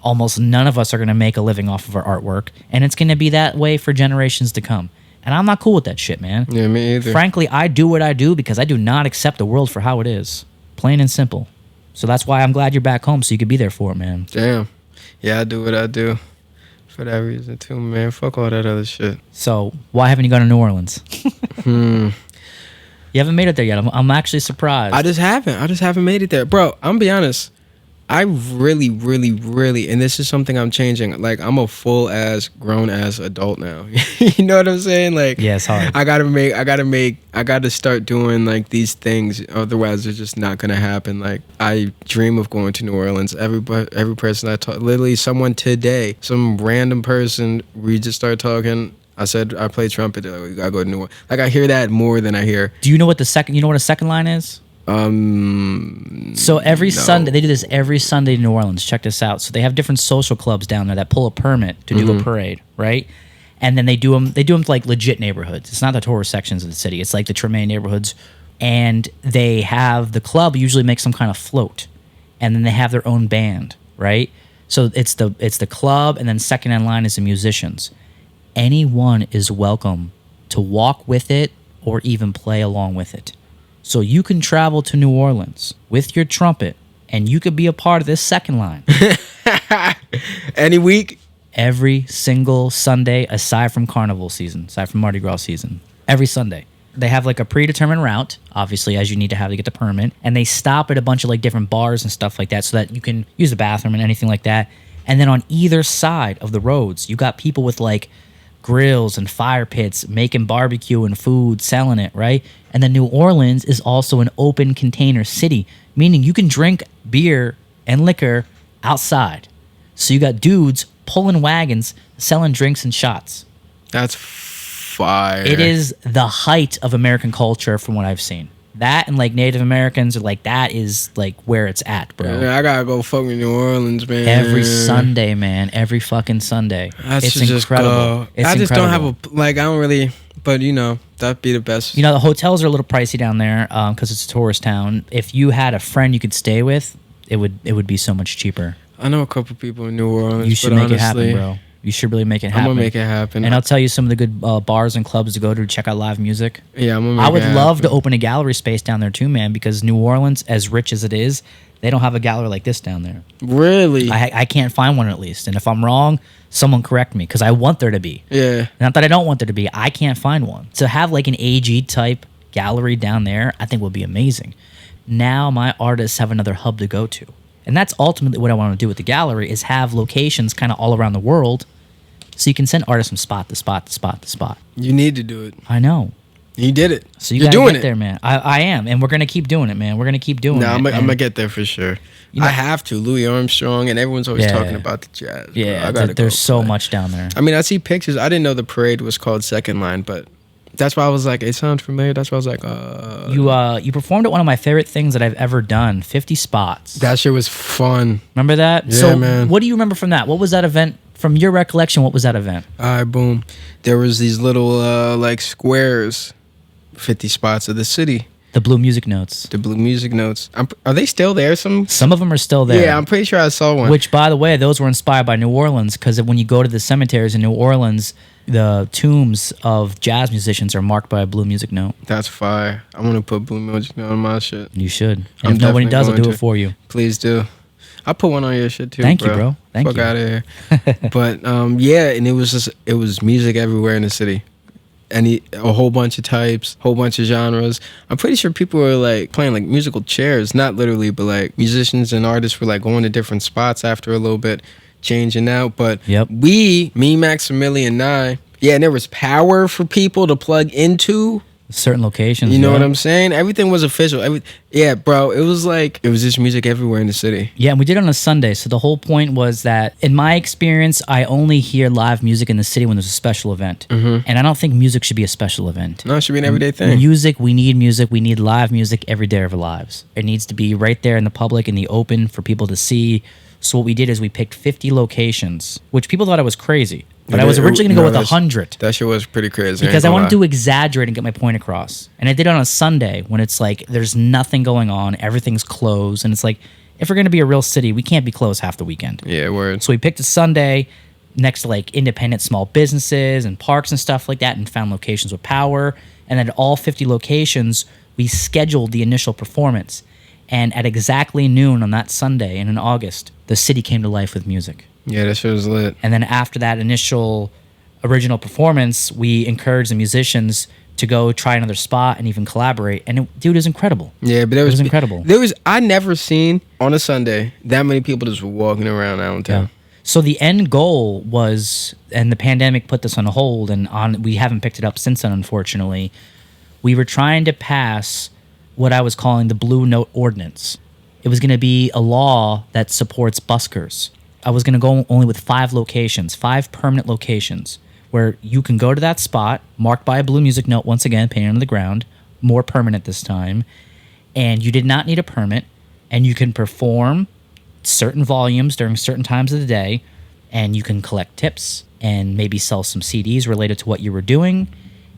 Almost none of us are going to make a living off of our artwork. And it's going to be that way for generations to come. And I'm not cool with that shit, man. Yeah, me either. Frankly, I do what I do because I do not accept the world for how it is. Plain and simple. So that's why I'm glad you're back home so you could be there for it, man. Damn. Yeah, I do what I do for that reason too, man. Fuck all that other shit. So why haven't you gone to New Orleans? You haven't made it there yet. I'm actually surprised. I just haven't made it there. Bro, I'm gonna be honest. I really, and this is something I'm changing. Like, I'm a full-ass, grown-ass adult now. You know what I'm saying? Like, yeah, it's hard. I gotta start doing, like, these things. Otherwise, they're just not gonna happen. Like, I dream of going to New Orleans. Every person I talk, literally someone today, some random person, we just started talking. I said, I play trumpet. They're like, we gotta go to New Orleans. Like, I hear that more than I hear. Do you know what a second line is? So every Sunday, they do this every Sunday in New Orleans. Check this out. So they have different social clubs down there that pull a permit to do a parade, right? And then they do them to like legit neighborhoods. It's not the tourist sections of the city. It's like the Tremaine neighborhoods. And they have the club usually make some kind of float, and then they have their own band, right? So it's the club, and then second in line is the musicians. Anyone is welcome to walk with it or even play along with it. So you can travel to New Orleans with your trumpet, and you could be a part of this second line. Any week? Every single Sunday, aside from Carnival season, aside from Mardi Gras season. Every Sunday. They have like a predetermined route, obviously, as you need to have to get the permit. And they stop at a bunch of like different bars and stuff like that so that you can use the bathroom and anything like that. And then on either side of the roads, you got people with like grills and fire pits, making barbecue and food, selling it, right? And then New Orleans is also an open container city, meaning you can drink beer and liquor outside. So you got dudes pulling wagons, selling drinks and shots. That's fire. It is the height of American culture from what I've seen. That and like Native Americans are like, that is like where it's at, bro. Yeah, I gotta go fuck with New Orleans, man. Every Sunday, man. Every fucking Sunday. It's incredible. I just don't have I don't really, but you know, that'd be the best. You know, the hotels are a little pricey down there because it's a tourist town. If you had a friend you could stay with, it would be so much cheaper. I know a couple people in New Orleans. You should make it happen, bro. You should really make it happen. I'm gonna make it happen. And I'll tell you some of the good bars and clubs to go to check out live music. Yeah, I'm gonna make it happen. I would love to open a gallery space down there too, man, because New Orleans, as rich as it is, they don't have a gallery like this down there. Really? I can't find one at least. And if I'm wrong, someone correct me because I want there to be. Yeah. Not that I don't want there to be. I can't find one. To have like an AG type gallery down there, I think would be amazing. Now my artists have another hub to go to. And that's ultimately what I want to do with the gallery is have locations kind of all around the world so you can send artists from spot to spot to spot to spot. You need to do it. I know. You did it. So you You're gotta doing get it. there, man. I am, and we're gonna keep doing it, man. We're gonna keep doing it. I'm gonna get there for sure. I have to. Louis Armstrong, and everyone's always talking about the jazz. Yeah, bro. there's so much down there. I mean, I see pictures. I didn't know the parade was called Second Line, but that's why I was like, it sounds familiar. That's why I was like, You performed at one of my favorite things that I've ever done, 50 Spots. That shit was fun. Remember that? Yeah, so man. What do you remember from that? What was that event? From your recollection, what was that event? All right, boom. There was these little like squares, 50 spots of the city. The Blue Music Notes. The Blue Music Notes. Are they still there? Some of them are still there. Yeah, I'm pretty sure I saw one. Which, by the way, those were inspired by New Orleans, because when you go to the cemeteries in New Orleans, the tombs of jazz musicians are marked by a Blue Music Note. That's fire. I want to put Blue Music Note on my shit. You should. And if nobody does, I'll do it for you. Please do. I'll put one on your shit too. Thank you, bro. Thank you. Fuck out of here. But yeah, and it was music everywhere in the city. A whole bunch of types, whole bunch of genres. I'm pretty sure people were like playing like musical chairs, not literally, but like musicians and artists were like going to different spots after a little bit, changing out. But me, Maximilian, and and there was power for people to plug into certain locations. You know what I'm saying? Everything was official. Yeah, bro. It was just music everywhere in the city. Yeah, and we did it on a Sunday. So the whole point was that, in my experience, I only hear live music in the city when there's a special event. Mm-hmm. And I don't think music should be a special event. No, it should be an everyday thing. Music. We need live music every day of our lives. It needs to be right there in the public, in the open, for people to see. So what we did is we picked 50 locations, which people thought I was crazy. But I was originally going to go with 100. That shit was pretty crazy. Because I wanted to exaggerate and get my point across. And I did it on a Sunday when it's like there's nothing going on, everything's closed. And it's like, if we're going to be a real city, we can't be closed half the weekend. Yeah, word. So we picked a Sunday next to like independent small businesses and parks and stuff like that, and found locations with power. And at all 50 locations, we scheduled the initial performance. And at exactly noon on that Sunday and in August, the city came to life with music. Yeah, that shit was lit. And then after that initial original performance, we encouraged the musicians to go try another spot and even collaborate. And it was incredible. Yeah, but it was incredible. I never seen on a Sunday that many people just walking around Allentown. Yeah. So the end goal was, and the pandemic put this on hold, and we haven't picked it up since then, unfortunately. We were trying to pass what I was calling the Blue Note Ordinance. It was going to be a law that supports buskers. I was going to go only with 5 locations, 5 permanent locations, where you can go to that spot, marked by a Blue Music Note, once again, painted on the ground, more permanent this time, and you did not need a permit, and you can perform certain volumes during certain times of the day, and you can collect tips and maybe sell some CDs related to what you were doing,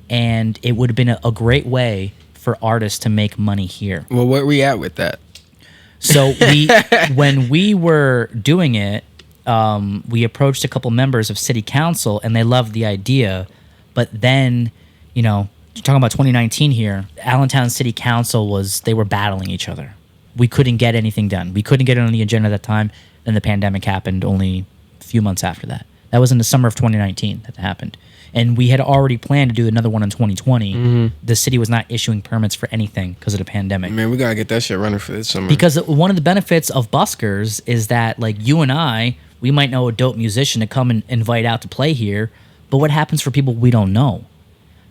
and it would have been a great way for artists to make money here. Well, where we at with that? So when we were doing it, we approached a couple members of city council, and they loved the idea. But then, you're talking about 2019 here, Allentown City Council they were battling each other. We couldn't get anything done. We couldn't get it on the agenda at that time. Then the pandemic happened only a few months after that. That was in the summer of 2019 that happened. And we had already planned to do another one in 2020. Mm-hmm. The city was not issuing permits for anything because of the pandemic. Man, we got to get that shit running for this summer. Because one of the benefits of buskers is that, like, you and I, we might know a dope musician to come and invite out to play here, but what happens for people we don't know?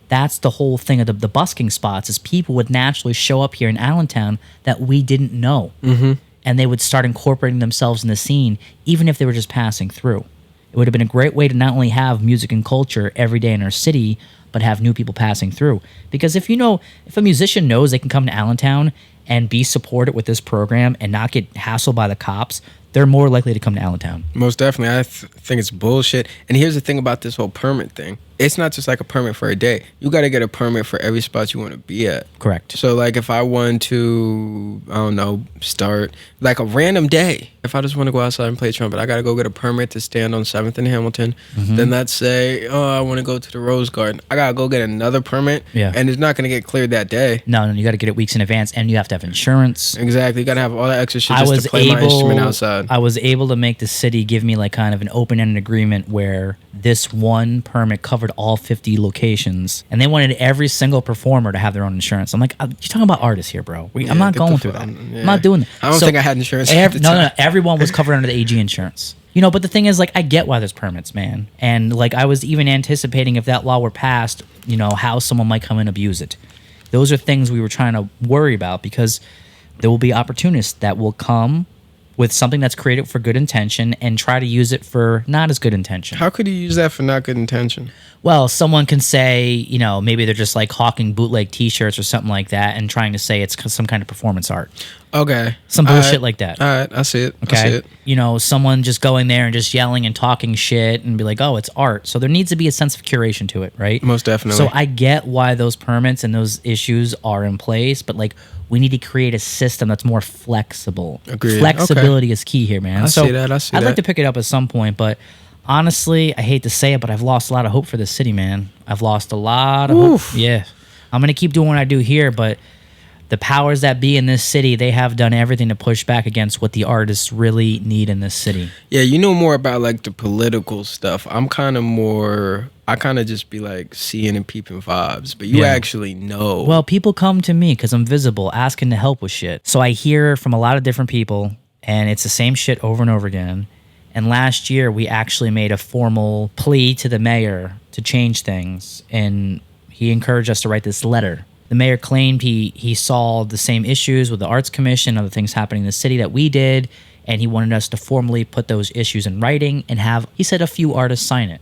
That's the whole thing of the busking spots, is people would naturally show up here in Allentown that we didn't know. Mm-hmm. And they would start incorporating themselves in the scene, even if they were just passing through. It would have been a great way to not only have music and culture every day in our city, but have new people passing through. Because if a musician knows they can come to Allentown and be supported with this program and not get hassled by the cops, they're more likely to come to Allentown. Most definitely. I think it's bullshit. And here's the thing about this whole permit thing. It's not just like a permit for a day. You got to get a permit for every spot you want to be at. Correct. So, like, if I want to, I don't know, start, like, a random day. If I just want to go outside and play trumpet, I got to go get a permit to stand on 7th and Hamilton. Mm-hmm. Then let's say, I want to go to the Rose Garden. I got to go get another permit. Yeah. And it's not going to get cleared that day. No, you got to get it weeks in advance, and you have to have insurance. Exactly. You got to have all that extra shit just to play my instrument outside. I was able to make the city give me, like, kind of an open-ended agreement where this one permit covered all 50 locations, and they wanted every single performer to have their own insurance. I'm like, you're talking about artists here, bro. I'm not going through that. Yeah. I'm not doing that. I don't think I had insurance. No. Everyone was covered under the AG insurance. You know, but the thing is, like, I get why there's permits, man. And, like, I was even anticipating if that law were passed, you know, how someone might come and abuse it. Those are things we were trying to worry about, because there will be opportunists that will come with something that's created for good intention and try to use it for not as good intention. How could you use that for not good intention? Well, someone can say, you know, maybe they're just like hawking bootleg T-shirts or something like that and trying to say it's some kind of performance art. Okay. Some bullshit like that. All right, I see it. Okay. I see it. You know, someone just going there and just yelling and talking shit and be like, oh, it's art. So there needs to be a sense of curation to it, right? Most definitely. So I get why those permits and those issues are in place, but like we need to create a system that's more flexible. Agreed. Flexibility is key here, man. I see that. I'd like to pick it up at some point, but honestly, I hate to say it, but I've lost a lot of hope for this city, man. I've lost a lot of hope. Yeah. I'm going to keep doing what I do here, but the powers that be in this city, they have done everything to push back against what the artists really need in this city. Yeah, you know more about like the political stuff. I'm kind of more, I kind of just be like seeing and peeping vibes, but you actually know. Well, people come to me because I'm visible, asking to help with shit. So I hear from a lot of different people, and it's the same shit over and over again. And last year, we actually made a formal plea to the mayor to change things, and he encouraged us to write this letter. The mayor claimed he saw the same issues with the Arts Commission, other things happening in the city that we did, and he wanted us to formally put those issues in writing and have, he said, a few artists sign it.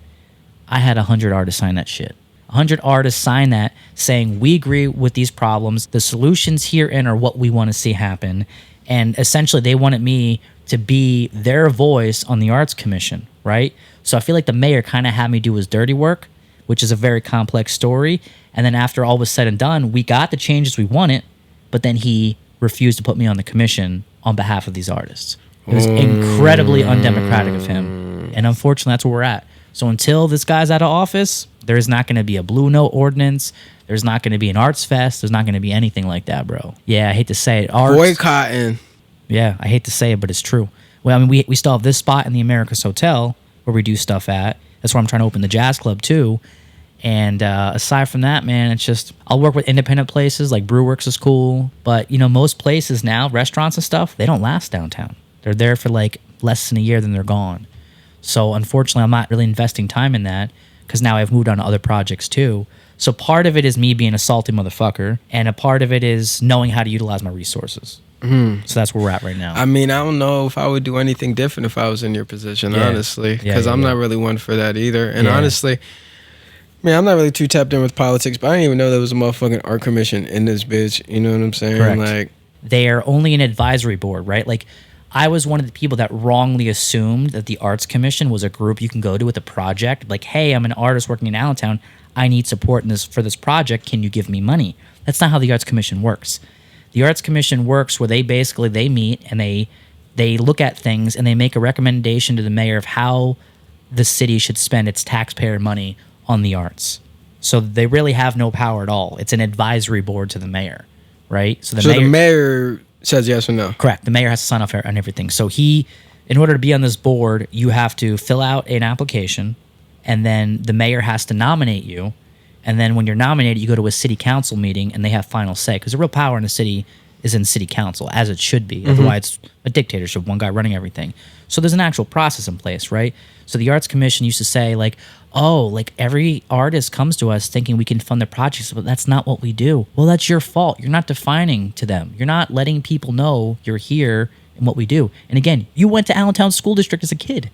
I had 100 artists sign that shit. 100 artists sign that saying, we agree with these problems. The solutions herein are what we want to see happen. And essentially, they wanted me to be their voice on the Arts Commission, right? So I feel like the mayor kind of had me do his dirty work, which is a very complex story. And then after all was said and done, we got the changes we wanted, but then he refused to put me on the commission on behalf of these artists. It was incredibly undemocratic of him. And unfortunately, that's where we're at. So until this guy's out of office, there's not going to be a Blue Note ordinance. There's not going to be an arts fest. There's not going to be anything like that, bro. Yeah, I hate to say it. Boycotting. Yeah, I hate to say it, but it's true. Well, I mean, we still have this spot in the Americus Hotel where we do stuff at. That's where I'm trying to open the jazz club, too. And aside from that, man, it's just, I'll work with independent places, like Brewworks is cool. But, you know, most places now, restaurants and stuff, they don't last downtown. They're there for like less than a year, then they're gone. So unfortunately, I'm not really investing time in that because now I've moved on to other projects too. So part of it is me being a salty motherfucker, and a part of it is knowing how to utilize my resources. So that's where we're at right now. I mean, I don't know if I would do anything different if I was in your position, honestly, because I'm not really one for that either. And honestly, man, I'm not really too tapped in with politics, but I didn't even know there was a motherfucking art commission in this bitch. You know what I'm saying? Correct. Like, they are only an advisory board, right? Like, I was one of the people that wrongly assumed that the Arts Commission was a group you can go to with a project. Like, hey, I'm an artist working in Allentown. I need support in this for this project. Can you give me money? That's not how the Arts Commission works. The Arts Commission works where they meet and they look at things and they make a recommendation to the mayor of how the city should spend its taxpayer money on the arts. So they really have no power at all. It's an advisory board to the mayor, right? So the mayor says yes or no. Correct. The mayor has to sign off on everything. So in order to be on this board, you have to fill out an application, and then the mayor has to nominate you. And then when you're nominated, you go to a city council meeting, and they have final say. Because the real power in the city is in city council, as it should be. Otherwise, it's a dictatorship, one guy running everything. So there's an actual process in place, right? So the Arts Commission used to say, like, oh, like every artist comes to us thinking we can fund their projects, but that's not what we do. Well, that's your fault. You're not defining to them. You're not letting people know you're here and what we do. And again, you went to Allentown School District as a kid.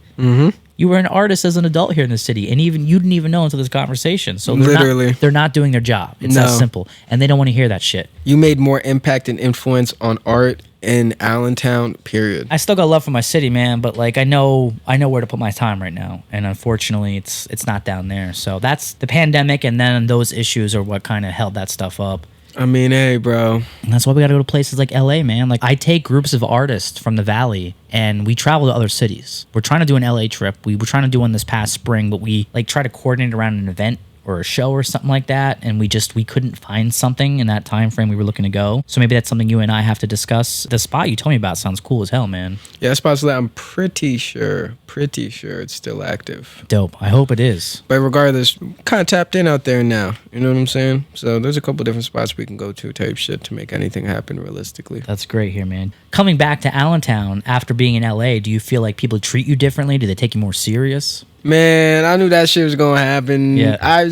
You were an artist as an adult here in the city, and even you didn't even know until this conversation. So they're not doing their job. It's that simple, and they don't want to hear that shit. You made more impact and influence on art in Allentown, period. I still got love for my city, man, but like I know where to put my time right now, and unfortunately, it's not down there. So that's the pandemic, and then those issues are what kind of held that stuff up. I mean, hey, bro. And that's why we got to go to places like LA, man. Like, I take groups of artists from the Valley and we travel to other cities. We're trying to do an LA trip. We were trying to do one this past spring, but we like try to coordinate around an event or a show or something like that, and we couldn't find something in that time frame we were looking to go. So maybe that's something you and I have to discuss. The spot you told me about sounds cool as hell, man. Yeah, that spot's lit. I'm pretty sure it's still active. Dope. I hope it is. But regardless, kind of tapped in out there now. You know what I'm saying? So there's a couple different spots we can go to type shit to make anything happen realistically. That's great here, man. Coming back to Allentown after being in LA, do you feel like people treat you differently? Do they take you more serious? Man, I knew that shit was gonna happen. Yeah. I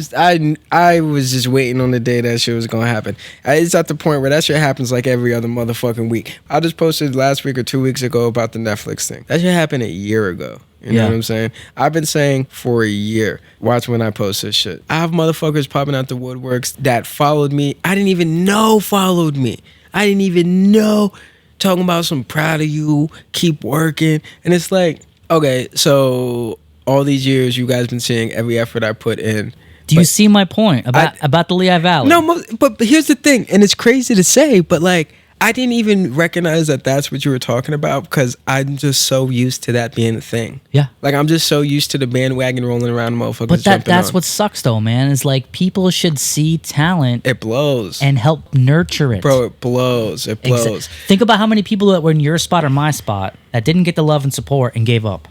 was just waiting on the day that shit was gonna happen. It's at the point where that shit happens like every other motherfucking week. I just posted last week or 2 weeks ago about the Netflix thing. That shit happened a year ago. You know what I'm saying? I've been saying for a year, watch when I post this shit. I have motherfuckers popping out the woodworks that followed me. I didn't even know followed me. I didn't even know. Talking about some proud of you, keep working. And it's like, okay, so all these years you guys been seeing every effort I put in. Do you see my point about the Lehigh Valley? No, but here's the thing, and it's crazy to say, but like, I didn't even recognize that that's what you were talking about because I'm just so used to that being a thing. Yeah. Like, I'm just so used to the bandwagon rolling around motherfuckers. But that's what sucks, though, man, is like people should see talent. It blows. And help nurture it. Bro, it blows. It blows. Think about how many people that were in your spot or my spot that didn't get the love and support and gave up.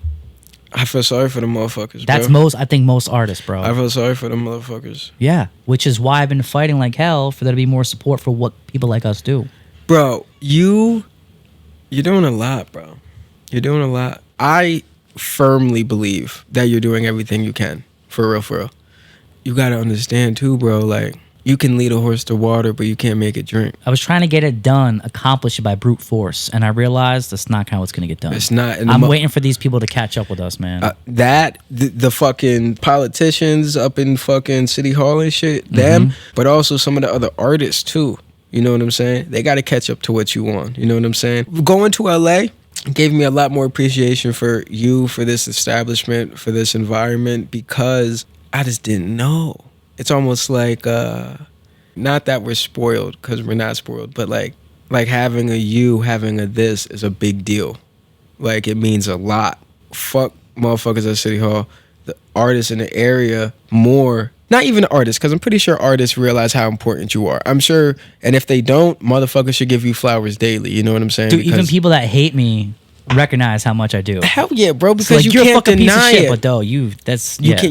I feel sorry for the motherfuckers, That's bro. I think most artists, bro. I feel sorry for the motherfuckers. Yeah, which is why I've been fighting like hell for there to be more support for what people like us do. Bro, you're doing a lot, bro. You're doing a lot. I firmly believe that you're doing everything you can. For real, for real. You got to understand, too, bro, like, you can lead a horse to water, but you can't make it drink. I was trying to get it done, accomplish it by brute force, and I realized that's not kind of what's going to get done. It's not. I'm waiting for these people to catch up with us, man. The fucking politicians up in fucking City Hall and shit, them, but also some of the other artists, too. You know what I'm saying? They got to catch up to what you want. You know what I'm saying? Going to LA gave me a lot more appreciation for you, for this establishment, for this environment, because I just didn't know. It's almost like, not that we're spoiled, because we're not spoiled, but like having a you, having a this is a big deal. Like, it means a lot. Fuck motherfuckers at City Hall. The artists in the area more. Not even artists, because I'm pretty sure artists realize how important you are. I'm sure, and if they don't, motherfuckers should give you flowers daily. You know what I'm saying? Dude, even people that hate me recognize how much I do. Hell yeah, bro, because like, you you're can't a fucking deny piece of shit, it. but though, you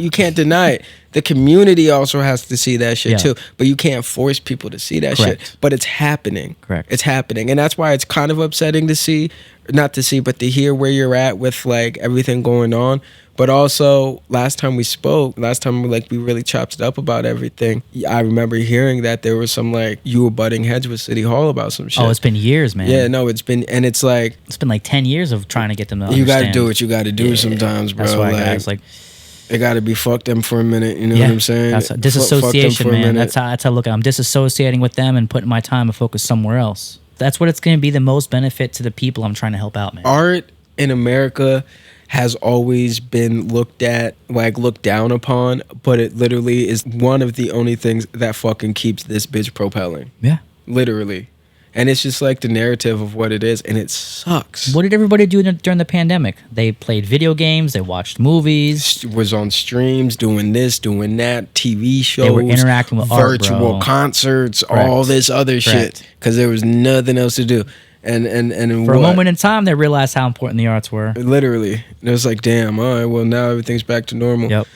can't deny it. The community also has to see that shit too, but you can't force people to see that shit. But it's happening. Correct. It's happening, and that's why it's kind of upsetting to see, not to see, but to hear where you're at with like everything going on. But also, last time we really chopped it up about everything, I remember hearing that there was some, like, you were butting heads with City Hall about some shit. Oh, it's been years, man. Yeah, no, it's been like 10 years of trying to get them to understand. You got to do what you got to do sometimes, bro. That's why, guys, like, it got to be fuck them for a minute, you know what I'm saying? That's disassociation, man. That's how I look at it. I'm disassociating with them and putting my time and focus somewhere else. That's what it's going to be the most benefit to the people I'm trying to help out, man. Art in America has always been looked down upon, but it literally is one of the only things that fucking keeps this bitch propelling. Yeah. Literally. And it's just like the narrative of what it is, and it sucks. What did everybody do during the pandemic? They played video games, they watched movies. Was on streams, doing this, doing that, TV shows. They were interacting with virtual concerts, all this other shit, because there was nothing else to do. And for a moment in time, they realized how important the arts were. Literally. And it was like, damn, all right, well, now everything's back to normal. Yep.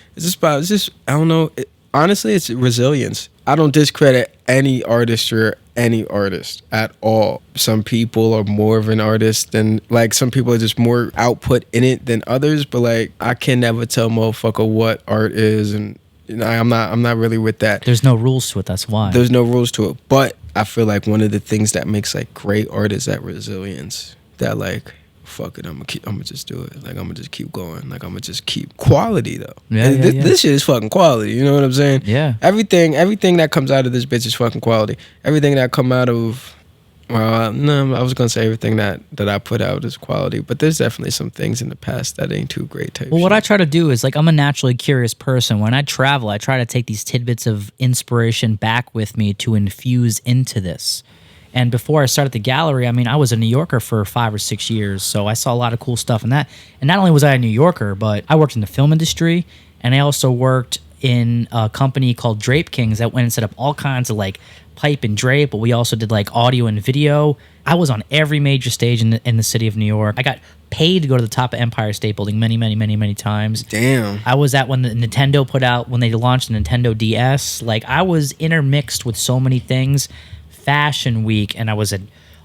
I don't know. Honestly, it's resilience. I don't discredit any artist or any artist at all. Some people are more of an artist than, like, some people are just more output in it than others, but, like, I can never tell motherfucker what art is, and you know, I'm not really with that. There's no rules to it, that's why. There's no rules to it, but I feel like one of the things that makes, like, great art is that resilience. That, like, fuck it, I'm gonna just do it. Like, I'm gonna just keep going. Like, I'm gonna just keep quality though. This shit is fucking quality. You know what I'm saying? Yeah. Everything that comes out of this bitch is fucking quality. Everything that come out of, no, I was gonna say everything that I put out is quality, but there's definitely some things in the past that ain't too great. Well, what I try to do is, like, I'm a naturally curious person. When I travel, I try to take these tidbits of inspiration back with me to infuse into this. And before I started the gallery, I mean, I was a New Yorker for 5 or 6 years, so I saw a lot of cool stuff in that. And not only was I a New Yorker, but I worked in the film industry, and I also worked in a company called Drape Kings that went and set up all kinds of like pipe and drape, but we also did like audio and video. I was on every major stage in the city of New York. I got paid to go to the top of Empire State Building many times. Damn. I was at when the Nintendo when they launched the Nintendo DS. Like, I was intermixed with so many things. Fashion Week, and I was at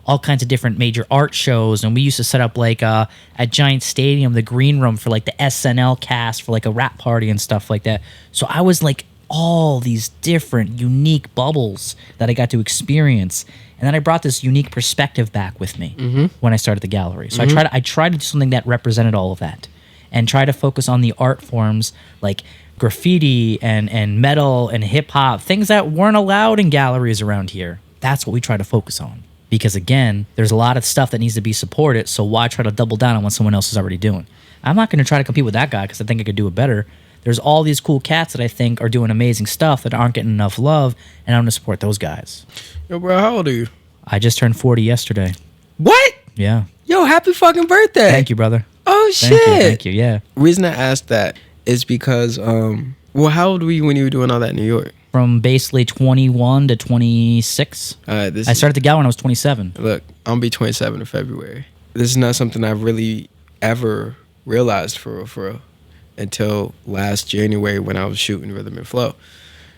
all kinds of different major art shows, and we used to set up like at Giant Stadium, the green room for like the SNL cast for like a rap party and stuff like that. So I was like all these different unique bubbles that I got to experience, and then I brought this unique perspective back with me when I started the gallery. So I tried to do something that represented all of that, and try to focus on the art forms like graffiti and metal and hip hop, things that weren't allowed in galleries around here. That's what we try to focus on. Because again, there's a lot of stuff that needs to be supported, so why try to double down on what someone else is already doing? I'm not going to try to compete with that guy because I think I could do it better. There's all these cool cats that I think are doing amazing stuff that aren't getting enough love, and I'm going to support those guys. Yo, bro, how old are you? I just turned 40 yesterday. What? Yeah. Yo, happy fucking birthday. Thank you, brother. Oh, shit. Thank you, yeah. Reason I asked that is because, well, how old were you when you were doing all that in New York? From basically 21 to 26. I started the gallery when I was 27. Look, I'm going to be 27 in February. This is not something I've really ever realized for real until last January when I was shooting Rhythm and Flow.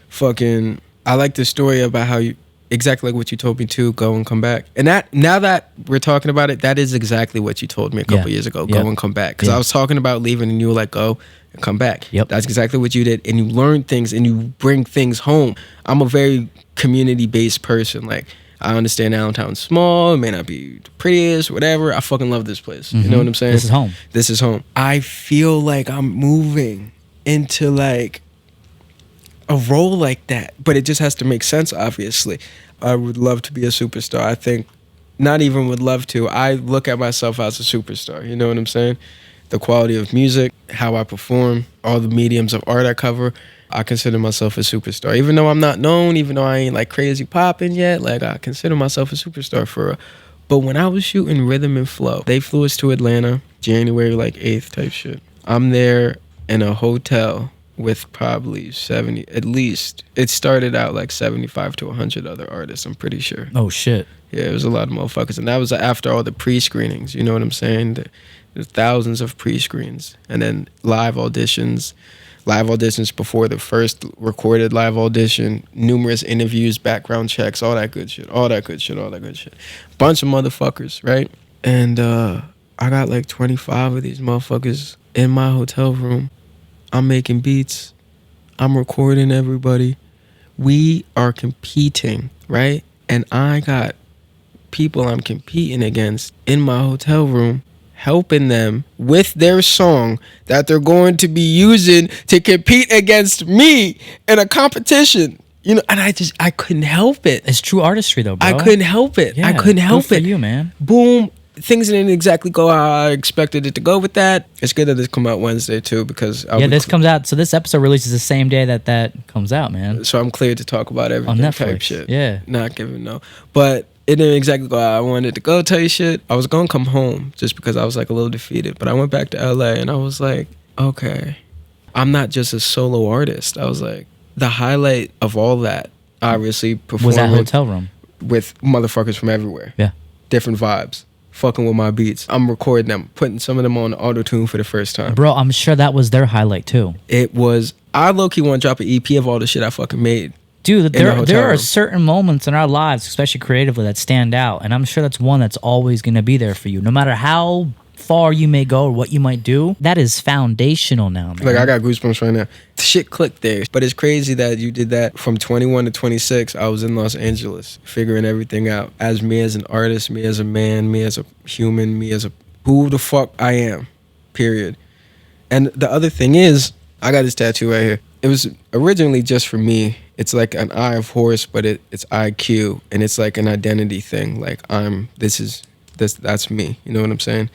Fucking, I like the story about how you, exactly like what you told me to, go and come back. And that, now that we're talking about it, that is exactly what you told me a couple years ago, go and come back. Because I was talking about leaving and you were like, go and come back. Yep. That's exactly what you did. And you learn things and you bring things home. I'm a very community-based person. Like, I understand Allentown's small, it may not be the prettiest, whatever. I fucking love this place. You know what I'm saying? This is home. This is home. I feel like I'm moving into like a role like that, but it just has to make sense, obviously. I would love to be a superstar. I think, not even would love to, I look at myself as a superstar. You know what I'm saying? The quality of music, how I perform, all the mediums of art I cover, I consider myself a superstar. Even though I'm not known, even though I ain't like crazy popping yet, like I consider myself a superstar for real. But when I was shooting Rhythm and Flow, they flew us to Atlanta, January like 8th type shit. I'm there in a hotel with probably 70, at least. It started out like 75 to 100 other artists, I'm pretty sure. Oh, shit. Yeah, it was a lot of motherfuckers. And that was after all the pre-screenings, you know what I'm saying? There's thousands of pre-screens. And then live auditions before the first recorded live audition, numerous interviews, background checks, all that good shit. Bunch of motherfuckers, right? And I got like 25 of these motherfuckers in my hotel room. I'm making beats. I'm recording everybody. We are competing, right? And I got people I'm competing against in my hotel room, helping them with their song that they're going to be using to compete against me in a competition. You know, and I couldn't help it. It's true artistry though, bro. I couldn't help it. Yeah, I couldn't help it. Good for you, man. Boom. Things didn't exactly go how I expected it to go with that. It's good that this come out Wednesday too, because this comes out. So this episode releases the same day that comes out, man. So I'm cleared to talk about everything on Netflix. Type shit. Yeah. Not giving no. But it didn't exactly go how I wanted it to go, tell you shit. I was going to come home just because I was like a little defeated. But I went back to LA and I was like, okay, I'm not just a solo artist. I was like, the highlight of all that, obviously, performing was that hotel room with motherfuckers from everywhere. Yeah. Different vibes. Fucking with my beats. I'm recording them, putting some of them on auto-tune for the first time. Bro, I'm sure that was their highlight too. It was. I low-key want to drop an EP of all the shit I fucking made. Dude, there are certain moments in our lives, especially creatively, that stand out. And I'm sure that's one that's always going to be there for you. No matter how far you may go or what you might do, that is foundational now, man. Like, I got goosebumps right now. Shit clicked there. But it's crazy that you did that from 21 to 26. I was in Los Angeles figuring everything out. As me as an artist, me as a man, me as a human, me as a who the fuck I am, period. And the other thing is, I got this tattoo right here. It was originally just for me. It's like an eye of horse, but it's IQ. And it's like an identity thing. Like, that's me. You know what I'm saying?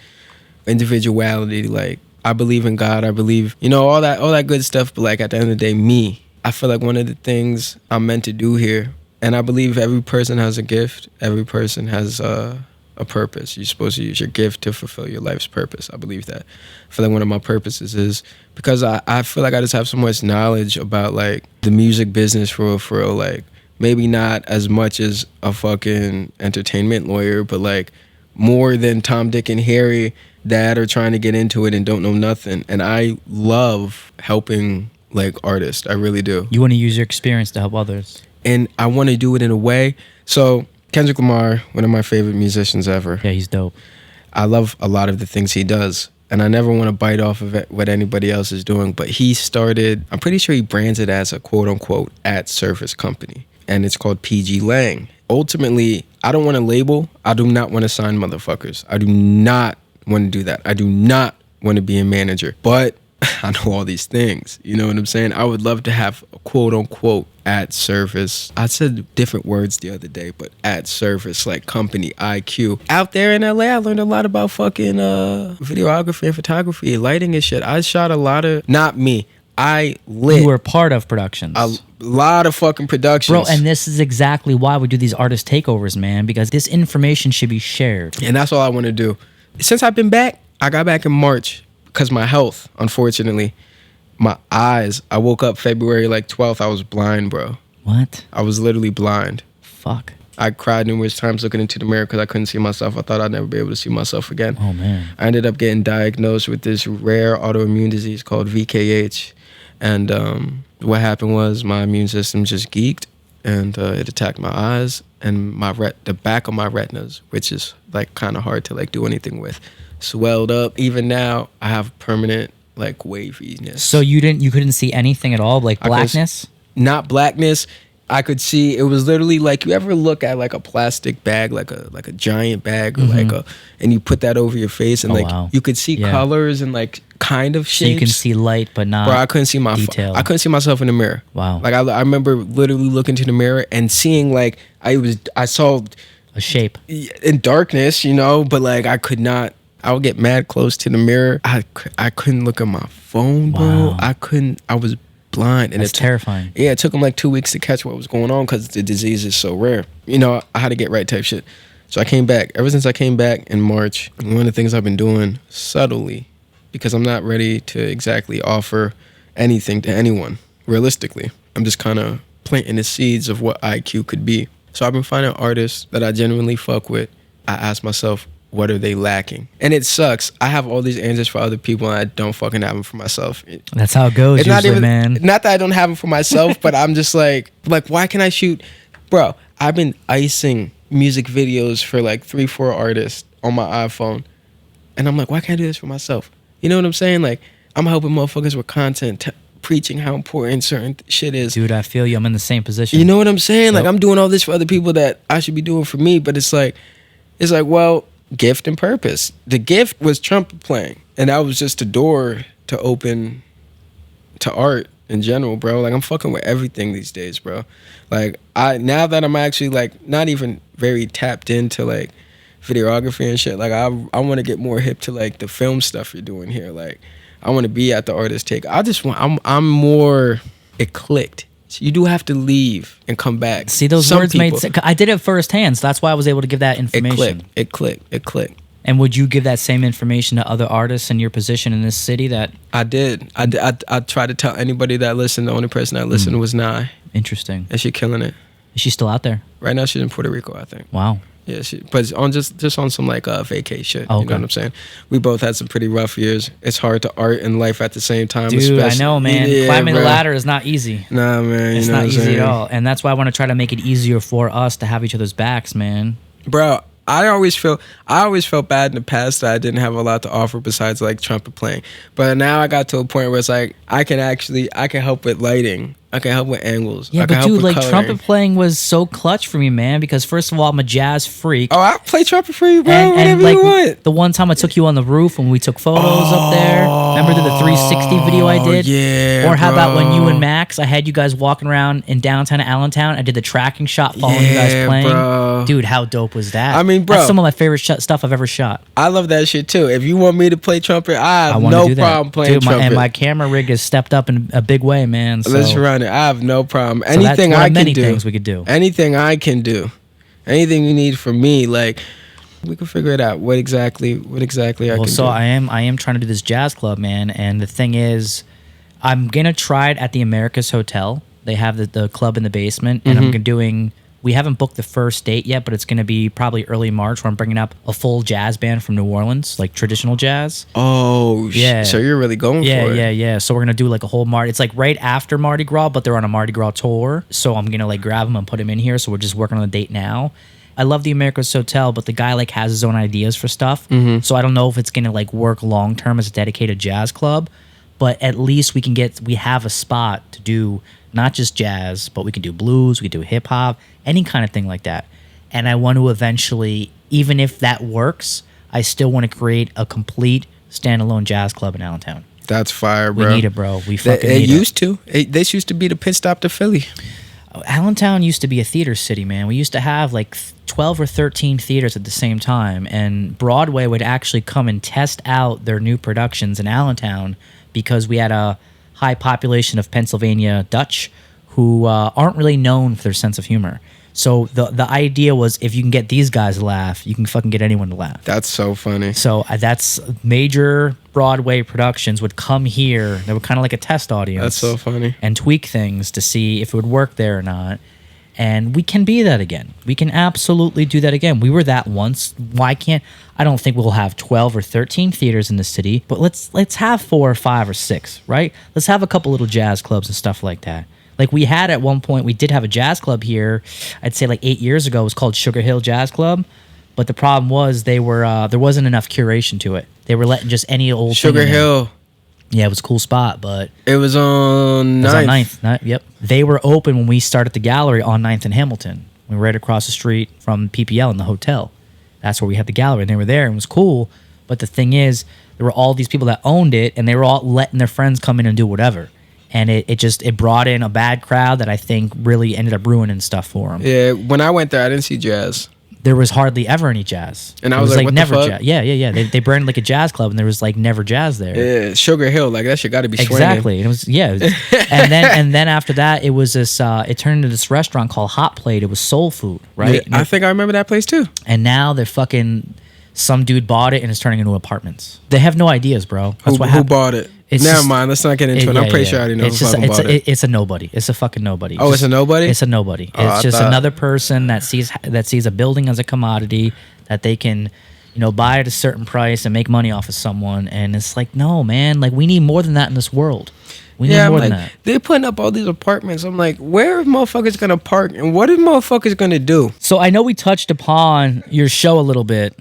Individuality, like, I believe in God, I believe, you know, all that good stuff, but like at the end of the day, me, I feel like one of the things I'm meant to do here, and I believe every person has a gift, every person has a a purpose. You're supposed to use your gift to fulfill your life's purpose. I believe that. I feel like one of my purposes is because I feel like I just have so much knowledge about like the music business for real. Like maybe not as much as a fucking entertainment lawyer, but like more than Tom, Dick, and Harry that are trying to get into it and don't know nothing. And I love helping like artists. I really do. You want to use your experience to help others. And I want to do it in a way. So Kendrick Lamar, one of my favorite musicians ever. Yeah, he's dope. I love a lot of the things he does. And I never want to bite off of what anybody else is doing. But he started, I'm pretty sure he brands it as a quote unquote at-service company. And it's called PG Lang. Ultimately, I don't want to label. I do not want to sign motherfuckers. I do not want to do that. I do not want to be a manager. But I know all these things. You know what I'm saying? I would love to have a quote unquote at service. I said different words the other day, but at service, like company IQ. Out there in LA, I learned a lot about fucking videography and photography, lighting and shit. I shot a lot of, not me, I lit. You were part of productions. A lot of fucking productions. Bro, and this is exactly why we do these artist takeovers, man, because this information should be shared. And that's all I want to do. Since I've been back, I got back in March. Because my health, unfortunately, my eyes, I woke up February like 12th, I was blind, bro. What? I was literally blind. Fuck. I cried numerous times looking into the mirror because I couldn't see myself. I thought I'd never be able to see myself again. Oh, man. I ended up getting diagnosed with this rare autoimmune disease called VKH. And what happened was my immune system just geeked and it attacked my eyes and the back of my retinas, which is like kind of hard to like do anything with. Swelled up. Even now, I have permanent like waviness. So you couldn't see anything at all, like blackness? Not blackness. I could see. It was literally like you ever look at like a plastic bag, like a giant bag, or and you put that over your face, and you could see colors and like kind of shapes. So you can see light, but not. Bro, I couldn't see detail. I couldn't see myself in the mirror. Wow. Like I remember literally looking to the mirror and seeing like I saw a shape in darkness, you know, but like I could not. I would get mad close to the mirror. I couldn't look at my phone, bro. Wow. I was blind. And it's terrifying. Yeah, it took them like 2 weeks to catch what was going on because the disease is so rare. You know, I had to get right type shit. So I came back. Ever since I came back in March, one of the things I've been doing subtly, because I'm not ready to exactly offer anything to anyone, realistically. I'm just kind of planting the seeds of what IQ could be. So I've been finding artists that I genuinely fuck with. I ask myself, what are they lacking? And it sucks. I have all these answers for other people and I don't fucking have them for myself. That's how it goes, man. Not that I don't have them for myself, but I'm just like, why can I shoot? Bro, I've been icing music videos for like 3-4 artists on my iPhone. And I'm like, why can't I do this for myself? You know what I'm saying? Like, I'm helping motherfuckers with content, preaching how important certain shit is. Dude, I feel you. I'm in the same position. You know what I'm saying? Like, I'm doing all this for other people that I should be doing for me, but it's like, well, gift and purpose. The gift was trumpet playing, and that was just a door to open to art in general, bro. Like I'm fucking with everything these days, bro. Like now that I'm actually like not even very tapped into like videography and shit, like I want to get more hip to like the film stuff you're doing here. Like I want to be at the artist take. I'm more eclectic. So you do have to leave and come back. See, those words made sense. I did it firsthand, so that's why I was able to give that information. It clicked. And would you give that same information to other artists in your position in this city? That I did. I tried to tell anybody that listened. The only person that listened was Nye. Interesting. And she's killing it. Is she still out there? Right now she's in Puerto Rico, I think. Wow. Yeah, but on just on some like vacay shit. Okay. You know what I'm saying? We both had some pretty rough years. It's hard to art and life at the same time. Dude, I know, man. Yeah, climbing the ladder is not easy. Nah, man. It's not easy at all. And that's why I want to try to make it easier for us to have each other's backs, man. Bro, I always felt bad in the past that I didn't have a lot to offer besides like trumpet playing. But now I got to a point where it's like I can help with lighting. I can help with angles. Yeah, I can but help dude, with like coloring. trumpet playing was so clutch for me, man. Because first of all, I'm a jazz freak. Oh, I play trumpet for you, bro. And Whatever like you want. the one time I took you on the roof when we took photos up there. Remember the 360 video I did? Yeah. Or how about when you and Max, I had you guys walking around in downtown Allentown. I did the tracking shot following you guys playing. Bro. Dude, how dope was that? I mean, bro, that's some of my favorite stuff I've ever shot. I love that shit too. If you want me to play trumpet, I have wanna no do that. problem playing Dude, trumpet. And my camera rig has stepped up in a big way, man. So. Let's run it. I have no problem. So Anything that's one I of can many do. things we could do. Anything I can do. Anything you need from me, like We can figure it out. What exactly I can So do. I am trying to do this jazz club, man. And the thing is, I'm gonna try it at the Americus Hotel. They have the club in the basement, and I'm doing. We haven't booked the first date yet, but it's going to be probably early March where I'm bringing up a full jazz band from New Orleans, like traditional jazz. Oh, Yeah. So you're really going for it. Yeah. So we're going to do like a whole It's like right after Mardi Gras, but they're on a Mardi Gras tour. So I'm going to like grab them and put them in here. So we're just working on the date now. I love the Americas Hotel, but the guy like has his own ideas for stuff. So I don't know if it's going to like work long term as a dedicated jazz club, but at least we have a spot to do not just jazz, but we can do blues, we can do hip hop, any kind of thing like that. And I want to eventually, even if that works, I still want to create a complete standalone jazz club in Allentown. That's fire, bro. We need it, bro. We fucking It need used to. This used to be the pit stop to Philly. Allentown used to be a theater city, man. We used to have like 12 or 13 theaters at the same time, and Broadway would actually come and test out their new productions in Allentown because we had a high population of Pennsylvania Dutch who aren't really known for their sense of humor. So the idea was, if you can get these guys to laugh, you can fucking get anyone to laugh. That's so funny. So that's major Broadway productions would come here. They were kind of like a test audience. That's so funny. And tweak things to see if it would work there or not. And we can be that again. We can absolutely do that again. We were that once. Why can't... I don't think we'll have 12 or 13 theaters in the city, but let's have 4 or 5 or 6, right? Let's have a couple little jazz clubs and stuff like that. Like we had at one point, we did have a jazz club here, I'd say like 8 years ago. It was called Sugar Hill Jazz Club. But the problem was there wasn't enough curation to it. They were letting just any old Sugar Hill. Yeah, it was a cool spot, but... It was on 9th. It was on 9th. Yep. They were open when we started the gallery on 9th and Hamilton. We were right across the street from PPL in the hotel. That's where we had the gallery, and they were there, and it was cool. But the thing is, there were all these people that owned it, and they were all letting their friends come in and do whatever. And it brought in a bad crowd that I think really ended up ruining stuff for them. Yeah, when I went there, I didn't see jazz. There was hardly ever any jazz. And I was like, what never the fuck? jazz. Yeah. They branded like a jazz club, and there was like never jazz there. Yeah, Sugar Hill, like that shit got to be swinging. Exactly. And it was and then after that, it was this. It turned into this restaurant called Hot Plate. It was soul food, right? Yeah, I think I remember that place too. And now they're fucking. Some dude bought it and it's turning into apartments. They have no ideas, bro. That's what happened. Who bought it? Never mind. Let's not get into it. I'm pretty sure I already know who fucking bought it. It's a nobody. It's a fucking nobody. Oh, it's a nobody? It's a nobody. It's just another person that sees a building as a commodity that they can, buy at a certain price and make money off of someone. And it's like, no, man. Like, we need more than that in this world. We need more than that. They're putting up all these apartments. I'm like, where are motherfuckers gonna park and what are motherfuckers gonna do? So I know we touched upon your show a little bit,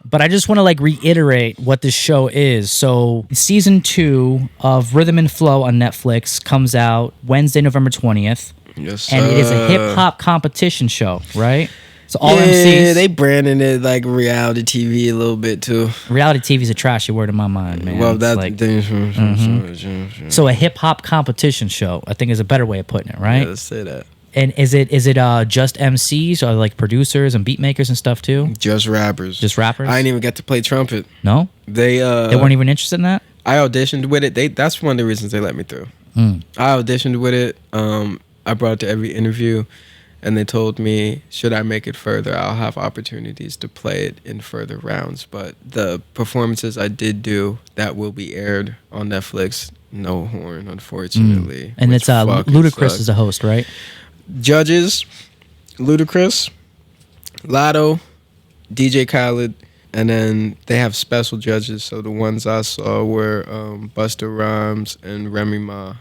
but I just want to reiterate what this show is. So season 2 of Rhythm and Flow on Netflix comes out Wednesday, November 20th. Yes, and it is a hip hop competition show, right? So all MCs. Yeah, they branding it like reality TV a little bit too. Reality TV is a trashy word in my mind, man. Well, that's So a hip hop competition show, I think, is a better way of putting it, right? Yeah, let's say that. And is it just MCs or like producers and beat makers and stuff too? Just rappers. Just rappers? I didn't even get to play trumpet. No? They weren't even interested in that? I auditioned with it. That's one of the reasons they let me through. I auditioned with it. I brought it to every interview, and they told me, should I make it further, I'll have opportunities to play it in further rounds. But the performances I did do, that will be aired on Netflix. No horn, unfortunately. And it's Ludacris is the host, right? Judges, Ludacris, Lotto, DJ Khaled, and then they have special judges. So the ones I saw were Busta Rhymes and Remy Ma.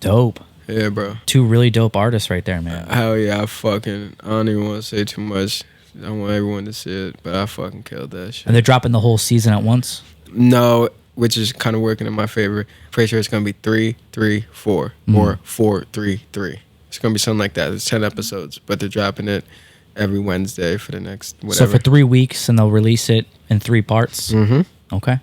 Dope. Yeah, bro. 2 really dope artists right there, man. Hell yeah, I don't even want to say too much. I want everyone to see it, but I fucking killed that shit. And they're dropping the whole season at once? No, which is kind of working in my favor. Pretty sure it's going to be 3, 3, 4, or 4, 3, 3. It's going to be something like that. It's 10 episodes, but they're dropping it every Wednesday for the next whatever. So for 3 weeks, and they'll release it in 3 parts? Mm-hmm. Okay.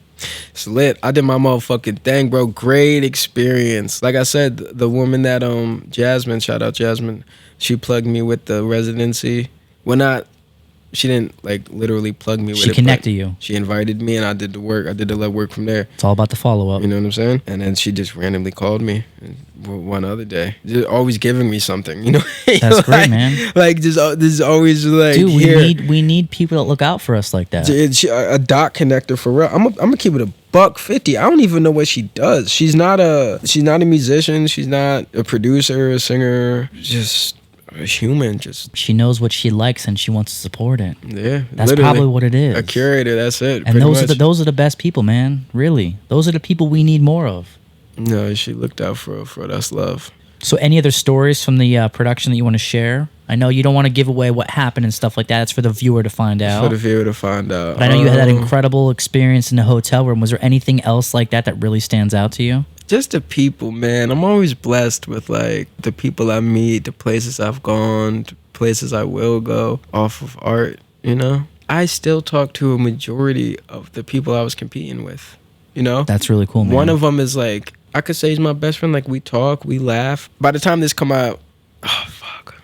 It's lit. I did my motherfucking thing, bro. Great experience. Like I said, the woman that Jasmine, shout out Jasmine, she plugged me with the residency. Well, not She didn't like literally plug me with it. She connected you. She invited me and I did the work. I did the legwork from there. It's all about the follow-up. You know what I'm saying? And then she just randomly called me one other day. Just always giving me something, you know? That's great, man. Like, just this is always like, dude, we need people that look out for us like that. A dot connector for real. I'm gonna keep it $150. I don't even know what she does. She's not a musician. She's not a producer, a singer. Just a human. Just she knows what she likes and she wants to support it. Yeah, that's probably what it is. A curator. That's it. And those are the best people, man. Really, those are the people we need more of. No, she looked out for us, love. So, any other stories from the production that you want to share? I know you don't want to give away what happened and stuff like that. It's for the viewer to find out. For the viewer to find out. But I know you had that incredible experience in the hotel room. Was there anything else like that really stands out to you? Just the people, man. I'm always blessed with like the people I meet, the places I've gone, the places I will go off of art, you know? I still talk to a majority of the people I was competing with, you know? That's really cool, man. One of them is like, I could say he's my best friend. Like, we talk, we laugh. By the time this come out, oh, fuck.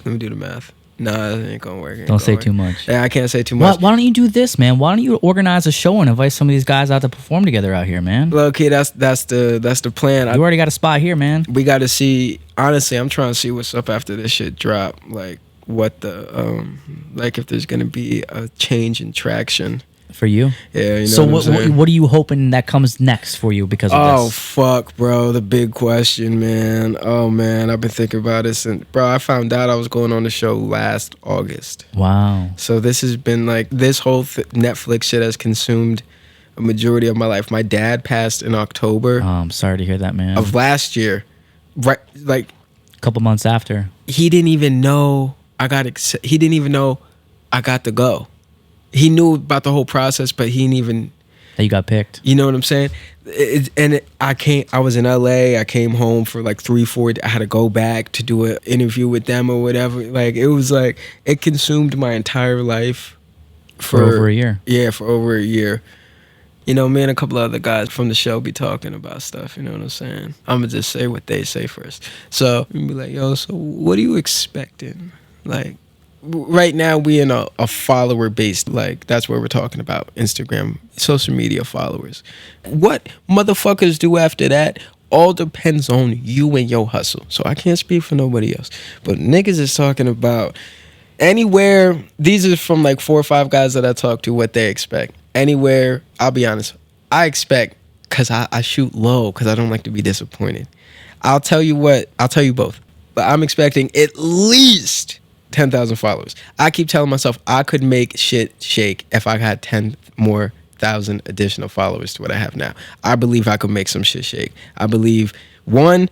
Let me do the math. Nah, it ain't gonna work. Don't say too much. Yeah, I can't say too much. Why don't you do this, man? Why don't you organize a show and invite some of these guys out to perform together out here, man? Low key, that's the plan. You already got a spot here, man. We got to see. Honestly, I'm trying to see what's up after this shit drop. Like, what the like if there's gonna be a change in traction. For you? Yeah, you know so what are you hoping that comes next for you because of this? Oh, fuck, bro. The big question, man. Oh, man. I've been thinking about this. And, bro, I found out I was going on the show last August. Wow. So this has been like, this whole Netflix shit has consumed a majority of my life. My dad passed in October. Oh, I'm sorry to hear that, man. Of last year. Right, like. A couple months after. He didn't even know I got to go. He knew about the whole process, but he didn't even... That you got picked. You know what I'm saying? I was in LA. I came home for like 3-4. I had to go back to do an interview with them or whatever. Like, it was like, it consumed my entire life. For over a year. Yeah, for over a year. You know, me and a couple of other guys from the show be talking about stuff. You know what I'm saying? I'm going to just say what they say first. So, be like, yo, so what are you expecting? Like, right now we in a follower based, like that's what we're talking about, Instagram, social media followers. What motherfuckers do after that all depends on you and your hustle. So I can't speak for nobody else, but niggas is talking about anywhere. These are from like 4 or 5 guys that I talk to, what they expect. Anywhere, I'll be honest, I expect, because I shoot low because I don't like to be disappointed. I'll tell you both, but I'm expecting at least 10,000 followers. I keep telling myself I could make shit shake if I had 10 more thousand additional followers to what I have now. I believe I could make some shit shake. I believe, one,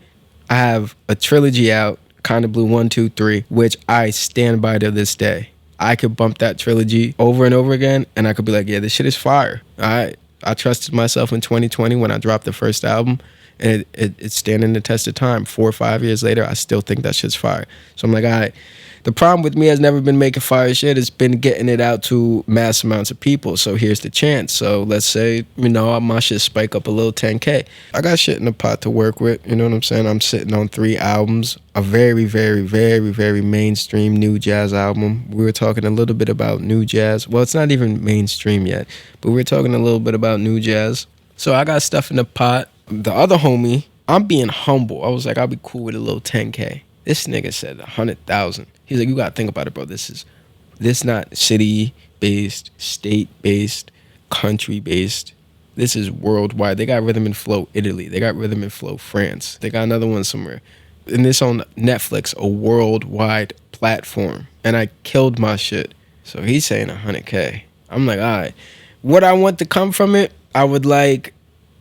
I have a trilogy out, Kinda Blue 1, 2, 3, which I stand by to this day. I could bump that trilogy over and over again, and I could be like, yeah, this shit is fire. I trusted myself in 2020 when I dropped the first album, and it's standing the test of time. 4 or 5 years later, I still think that shit's fire. So I'm like, all right. The problem with me has never been making fire shit. It's been getting it out to mass amounts of people. So here's the chance. So let's say, you know, my shit spike up a little 10K. I got shit in the pot to work with. You know what I'm saying? I'm sitting on 3 albums. A very, very, very, very mainstream new jazz album. We were talking a little bit about new jazz. Well, it's not even mainstream yet, but we were talking a little bit about new jazz. So I got stuff in the pot. The other homie, I'm being humble. I was like, I'll be cool with a little 10K. This nigga said 100,000. He's like, you gotta think about it, bro. This not city-based, state-based, country-based. This is worldwide. They got Rhythm and Flow Italy. They got Rhythm and Flow France. They got another one somewhere. And this on Netflix, a worldwide platform. And I killed my shit. So he's saying 100K. I'm like, all right. What I want to come from it, I would like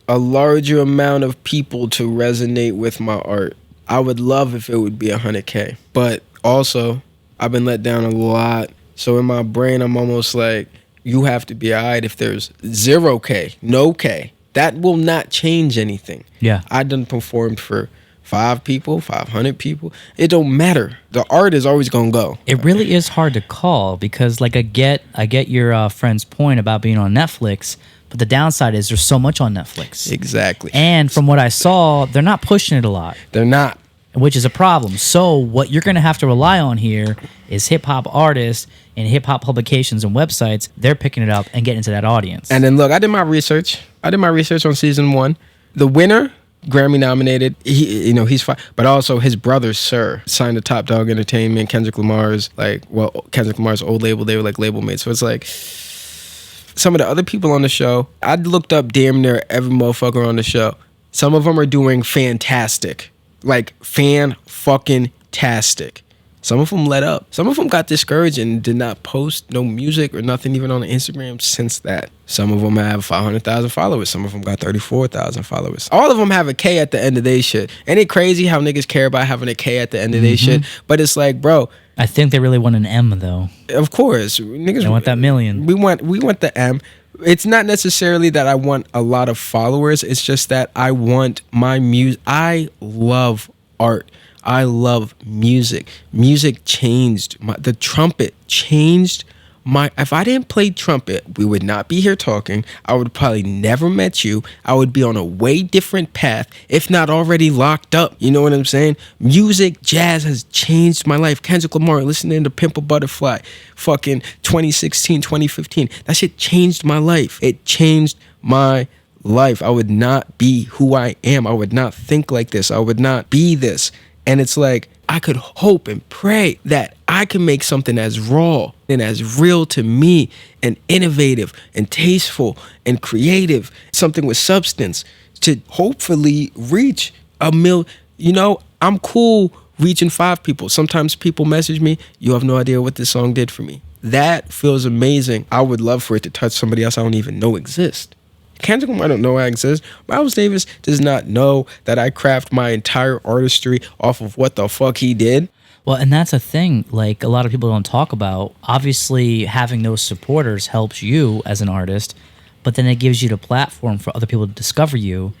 a larger amount of people to resonate with my art. I would love if it would be 100K. But also, I've been let down a lot. So in my brain, I'm almost like, you have to be all right if there's 0K, no K. That will not change anything. Yeah. I done performed for 5 people, 500 people. It don't matter. The art is always going to go. It really is hard to call because, like, I get your friend's point about being on Netflix, but the downside is there's so much on Netflix. Exactly. And from what I saw, they're not pushing it a lot. They're not. which is a problem. So what you're going to have to rely on here is hip-hop artists and hip-hop publications and websites. They're picking it up and getting into that audience. And then look, I did my research on season 1. The winner, Grammy nominated, he's fine. But also his brother, Sir, signed to Top Dog Entertainment, Kendrick Lamar's old label. They were like label mates. So it's like some of the other people on the show, I looked up damn near every motherfucker on the show. Some of them are doing fantastic. Like fan-fucking-tastic. Some of them let up. Some of them got discouraged and did not post no music or nothing even on Instagram since that. Some of them have 500,000 followers. Some of them got 34,000 followers. All of them have a K at the end of their shit. Ain't it crazy how niggas care about having a K at the end of their shit? But it's like, bro. I think they really want an M, though. Of course. Niggas, they want that million. We want the M. It's not necessarily that I want a lot of followers. It's just that I want my music. I love art. I love music. Music changed the trumpet changed if I didn't play trumpet, we would not be here talking. I would probably never met you. I would be on a way different path, if not already locked up. You know what I'm saying? Music, jazz has changed my life. Kendrick Lamar, listening to Pimp a Butterfly, fucking 2016, 2015. That shit changed my life. It changed my life. I would not be who I am. I would not think like this. I would not be this. And it's like, I could hope and pray that I can make something as raw and as real to me and innovative and tasteful and creative, something with substance to hopefully reach a million. You know, I'm cool reaching 5 people. Sometimes people message me, you have no idea what this song did for me. That feels amazing. I would love for it to touch somebody else I don't even know exists. Kendrick Lamar don't know I exist. Miles Davis does not know that I craft my entire artistry off of what the fuck he did. Well, and that's a thing, like, a lot of people don't talk about. Obviously, having those supporters helps you as an artist, but then it gives you the platform for other people to discover you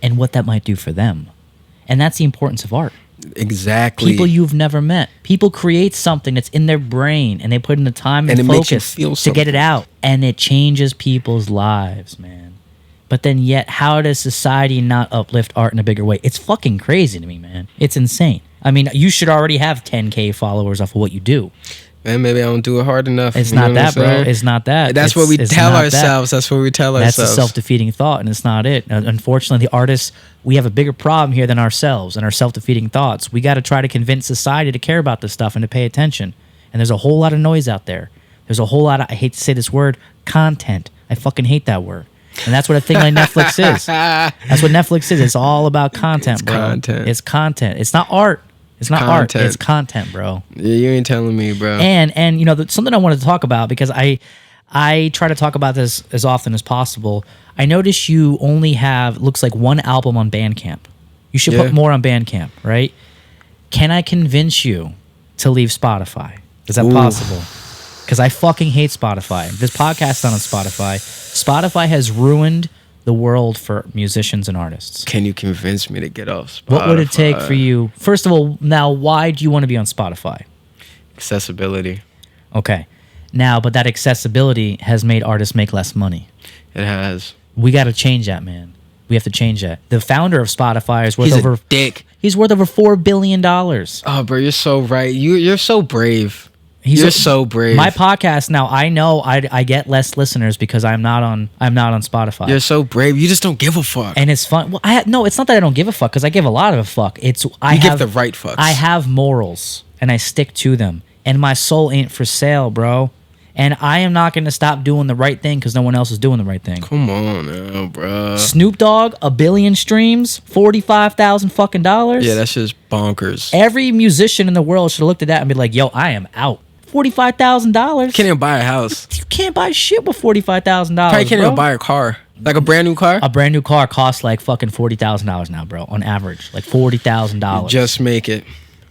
and what that might do for them. And that's the importance of art. Exactly. People you've never met. People create something that's in their brain, and they put in the time and focus to get it out. And it changes people's lives, man. But then yet, how does society not uplift art in a bigger way? It's fucking crazy to me, man. It's insane. I mean, you should already have 10K followers off of what you do. Man, maybe I don't do it hard enough. It's not that, bro. It's not that. That's what we tell ourselves. That's what we tell ourselves. That's a self-defeating thought, and it's not it. Unfortunately, the artists, we have a bigger problem here than ourselves and our self-defeating thoughts. We got to try to convince society to care about this stuff and to pay attention. And there's a whole lot of noise out there. There's a whole lot of, I hate to say this word, content. I fucking hate that word. And that's what a thing like Netflix is. That's what Netflix is. It's all about content, bro. Content. It's content. It's not art. It's not art. It's content, bro. Yeah, you ain't telling me, bro. And you know, something I wanted to talk about, because I try to talk about this as often as possible. I noticed you only have, looks like, 1 album on Bandcamp. You should put more on Bandcamp, right? Can I convince you to leave Spotify? Is that possible? Because I fucking hate Spotify. This podcast's not on Spotify. Spotify has ruined the world for musicians and artists. Can you convince me to get off Spotify? What would it take for you? First of all, now, why do you want to be on Spotify? Accessibility. Okay. Now, but that accessibility has made artists make less money. It has. We got to change that, man. We have to change that. The founder of Spotify is worth over... He's a dick. He's worth over $4 billion. Oh, bro, you're so right. You're so brave. You're so brave. My podcast now, I know I get less listeners because I'm not on Spotify. You're so brave. You just don't give a fuck. And it's fun. Well, no, it's not that I don't give a fuck, because I give a lot of a fuck. It's I give the right fucks. I have morals and I stick to them. And my soul ain't for sale, bro. And I am not going to stop doing the right thing because no one else is doing the right thing. Come on now, bro. Snoop Dogg, 1 billion streams, $45,000 fucking dollars. Yeah, that's just bonkers. Every musician in the world should have looked at that and be like, yo, I am out. $45,000. Can't even buy a house. You can't buy shit with $45,000. Probably can't even buy a car. Like a brand new car? A brand new car costs like fucking $40,000 now, bro, on average. Like $40,000. Just make it.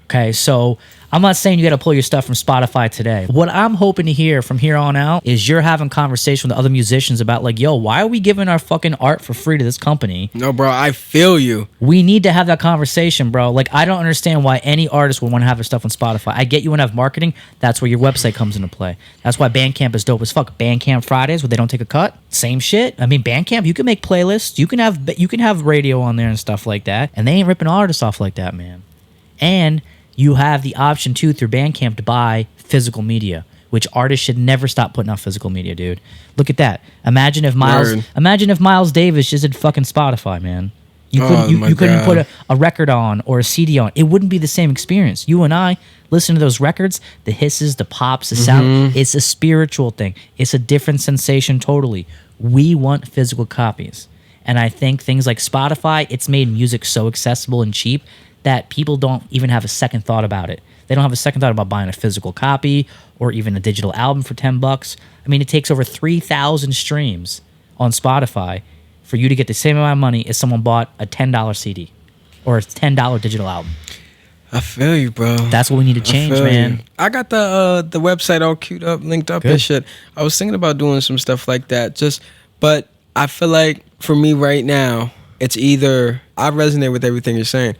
Okay, so I'm not saying you got to pull your stuff from Spotify today. What I'm hoping to hear from here on out is you're having conversation with other musicians about, like, yo, why are we giving our fucking art for free to this company? No, bro, I feel you. We need to have that conversation, bro. Like, I don't understand why any artist would want to have their stuff on Spotify. I get you want to have marketing. That's where your website comes into play. That's why Bandcamp is dope as fuck. Bandcamp Fridays, where they don't take a cut. Same shit. I mean, Bandcamp, you can make playlists. You can have radio on there and stuff like that. And they ain't ripping artists off like that, man. And you have the option too through Bandcamp to buy physical media, which artists should never stop putting out physical media, dude. Look at that. Imagine if Miles Davis just did fucking Spotify, man. You couldn't put a record on or a CD on. It wouldn't be the same experience. You and I listen to those records, the hisses, the pops, the sound. It's a spiritual thing. It's a different sensation totally. We want physical copies. And I think things like Spotify, it's made music so accessible and cheap that people don't even have a second thought about it. They don't have a second thought about buying a physical copy or even a digital album for $10. I mean, it takes over 3,000 streams on Spotify for you to get the same amount of money as someone bought a $10 CD or a $10 digital album. I feel you, bro. That's what we need to change, man. You. I got the website all queued up, linked up and shit. I was thinking about doing some stuff like that. But I feel like for me right now, it's either I resonate with everything you're saying.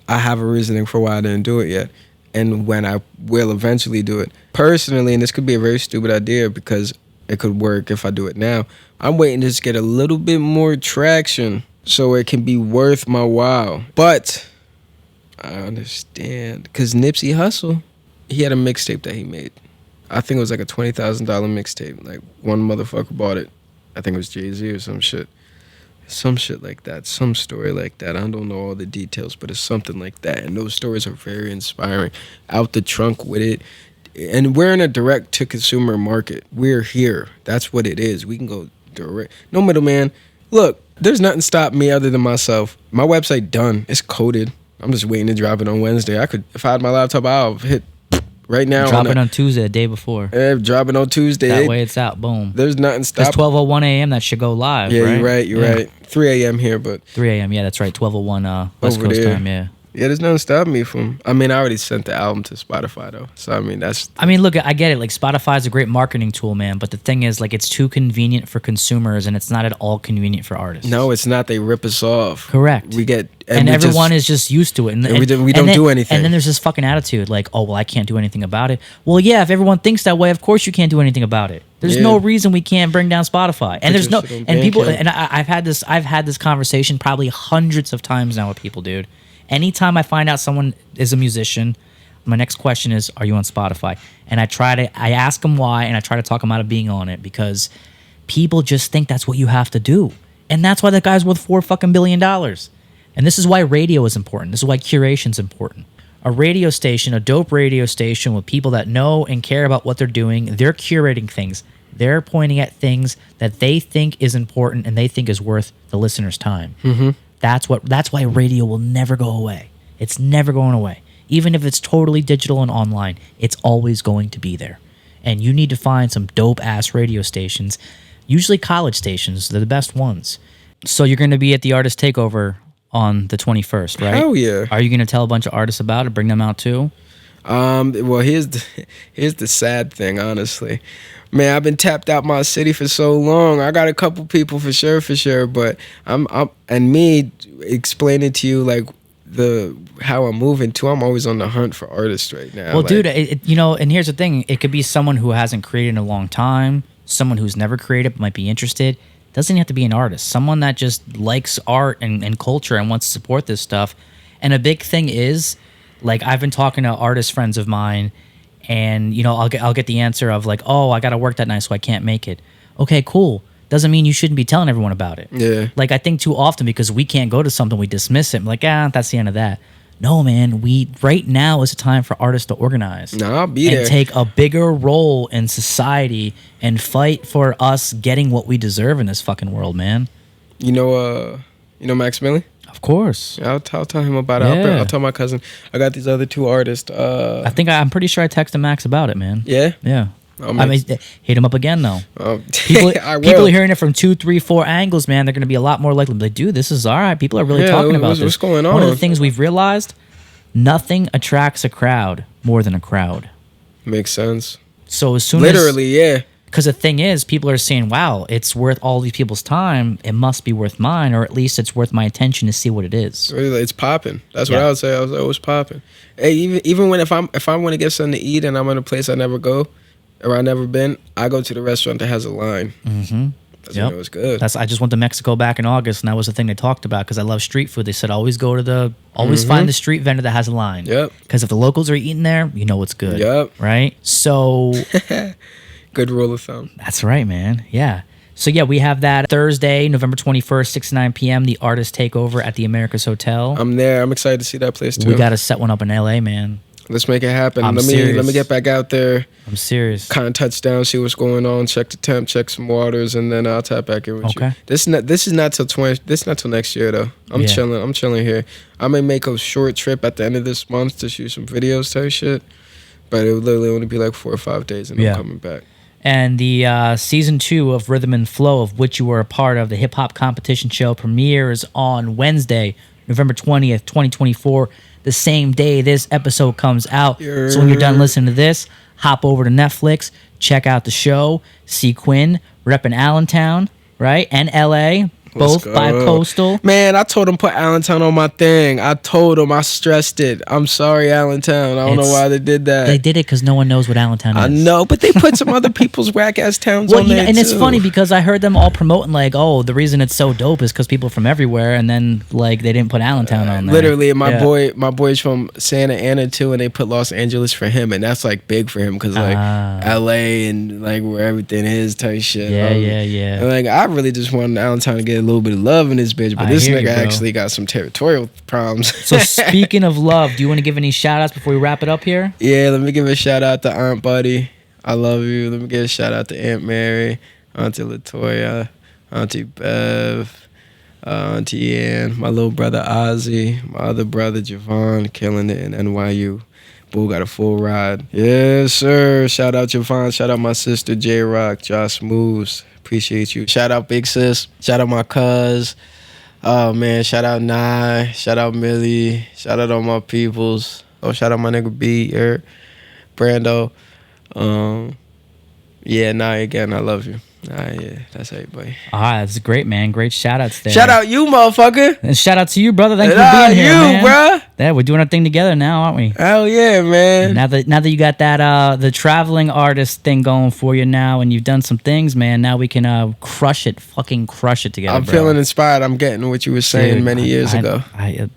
I have a reasoning for why I didn't do it yet. And when I will eventually do it. Personally, and this could be a very stupid idea because it could work if I do it now, I'm waiting to just get a little bit more traction so it can be worth my while. But I understand. Because Nipsey Hussle, he had a mixtape that he made. I think it was like a $20,000 mixtape. Like one motherfucker bought it. I think it was Jay-Z or some shit. Some shit like that. Some story like that. I don't know all the details, but it's something like that. And those stories are very inspiring. Out the trunk with it. And we're in a direct-to-consumer market. We're here. That's what it is. We can go direct. No middleman. Look, there's nothing stopping me other than myself. My website done. It's coded. I'm just waiting to drop it on Wednesday. I could, if I had my laptop, I'll hit right now. Drop it on Tuesday, the day before. Yeah, drop it on Tuesday. That way it's out. Boom. There's nothing stopping. It's 12:01 a.m. That should go live, yeah, right? You're right. 3 a.m. here, but 3 a.m. Yeah, that's right. 12:01 West Coast time. Yeah. Yeah, there's nothing stopping me from. I mean, I already sent the album to Spotify though, so I mean that's. I mean, look, I get it. Like Spotify is a great marketing tool, man. But the thing is, like, it's too convenient for consumers, and it's not at all convenient for artists. No, it's not. They rip us off. Correct. We get and everyone is just used to it, and we don't do anything. And then there's this fucking attitude, like, oh well, I can't do anything about it. Well, yeah, if everyone thinks that way, of course you can't do anything about it. There's no reason we can't bring down Spotify. And there's no and people and I've had this conversation probably hundreds of times now with people, dude. Anytime I find out someone is a musician, my next question is, are you on Spotify? And I ask them why, and I try to talk them out of being on it because people just think that's what you have to do. And that's why that guy's worth $4 billion. And this is why radio is important. This is why curation's important. A radio station, a dope radio station with people that know and care about what they're doing, they're curating things. They're pointing at things that they think is important and they think is worth the listener's time. Mm-hmm. That's why radio will never go away. It's never going away. Even if it's totally digital and online, it's always going to be there. And you need to find some dope-ass radio stations, usually college stations. They're the best ones. So you're going to be at the Artist Takeover on the 21st, right? Hell yeah. Are you going to tell a bunch of artists about it, bring them out too? Well, here's the sad thing, honestly. Man, I've been tapped out my city for so long. I got a couple people for sure, but I'm me explaining to you like how I'm moving too. I'm always on the hunt for artists right now. Well, dude, and here's the thing: it could be someone who hasn't created in a long time, someone who's never created but might be interested. Doesn't have to be an artist. Someone that just likes art and culture and wants to support this stuff. And a big thing is, like, I've been talking to artist friends of mine. And, I'll get the answer of like, oh, I got to work that night, so I can't make it. Okay, cool. Doesn't mean you shouldn't be telling everyone about it. Yeah. Like, I think too often because we can't go to something, we dismiss it. I'm like, that's the end of that. No, man. Right now is a time for artists to organize. No, I'll be there. And take a bigger role in society and fight for us getting what we deserve in this fucking world, man. You know Max Millie? Of course. Yeah, I'll tell him about it. Yeah. I'll tell my cousin. I got these other two artists. I'm pretty sure I texted Max about it, man. Yeah? Yeah. I mean, hit him up again, though. People are hearing it from 2, 3, 4 angles, man. They're going to be a lot more likely to be like, dude, this is all right. People are really talking about this. What's going on? One of the things we've realized, nothing attracts a crowd more than a crowd. Makes sense. So as soon Literally, yeah. Because the thing is, people are saying, wow, it's worth all these people's time. It must be worth mine, or at least it's worth my attention to see what it is. It's popping. That's what I would say. I was always popping. Hey, even when if I want to get something to eat and I'm in a place I never go or I never been, I go to the restaurant that has a line. Mm-hmm. That's when it was good. I just went to Mexico back in August, and that was the thing they talked about because I love street food. They said always find the street vendor that has a line. Yep. Because if the locals are eating there, you know it's good. Yep. Right? So. Good rule of thumb. That's right, man. Yeah. So, yeah, we have that Thursday, November 21st, 6 to 9 p.m., the Artist Takeover at the Americus Hotel. I'm there. I'm excited to see that place, too. We got to set one up in L.A., man. Let's make it happen. Let me get back out there. I'm serious. Kind of touch down, see what's going on, check the temp, check some waters, and then I'll tap back in with you. This is not till next year though. I'm chilling here. I may make a short trip at the end of this month to shoot some videos type shit, but it would literally only be like 4 or 5 days, and I'm coming back. And the season 2 of Rhythm and Flow, of which you were a part of, the hip hop competition show, premieres on Wednesday, November 20th, 2024. The same day this episode comes out. So when you're done listening to this, hop over to Netflix, check out the show, see Quin repping Allentown, right? And LA, both bi-coastal. Man, I told him put Allentown on my thing. I stressed it. I'm sorry, Allentown. I don't know why they did that. They did it because no one knows what Allentown is. I know, but they put some other people's whack-ass towns on there, and too. It's funny because I heard them all promoting, like, oh, the reason it's so dope is because people from everywhere, and then, like, they didn't put Allentown on there. Literally, my boy's from Santa Ana, too, and they put Los Angeles for him, and that's, like, big for him because, like, L.A. and, like, where everything is type shit. Yeah. And, like, I really just wanted Allentown to get a little bit of love in this bitch, but this nigga actually got some territorial problems. So speaking of love, do you want to give any shout outs before we wrap it up here? Yeah, let me give a shout out to Aunt Buddy. I love you. Let me give a shout out to Aunt Mary, Auntie Latoya, Auntie Bev, Auntie Ann, my little brother Ozzy, my other brother Javon, killing it in NYU. Boo got a full ride. Yes, sir. Shout out Javon. Shout out my sister J-Rock, Josh Moves. Appreciate you. Shout out Big Sis. Shout out my cuz. Oh, man. Shout out Nye. Shout out Millie. Shout out all my peoples. Oh, shout out my nigga B, Brando. Yeah, Nye again. I love you. Yeah, that's everybody. That's great, man. Great shout outs there. Shout out you, motherfucker. And shout out to you, brother. Thanks for being here, man. Bruh. Yeah, we're doing our thing together now, aren't we? Hell yeah, man. Now that you got that the traveling artist thing going for you now, and you've done some things, man, now we can fucking crush it together. I'm feeling inspired. I'm getting what you were saying many years ago.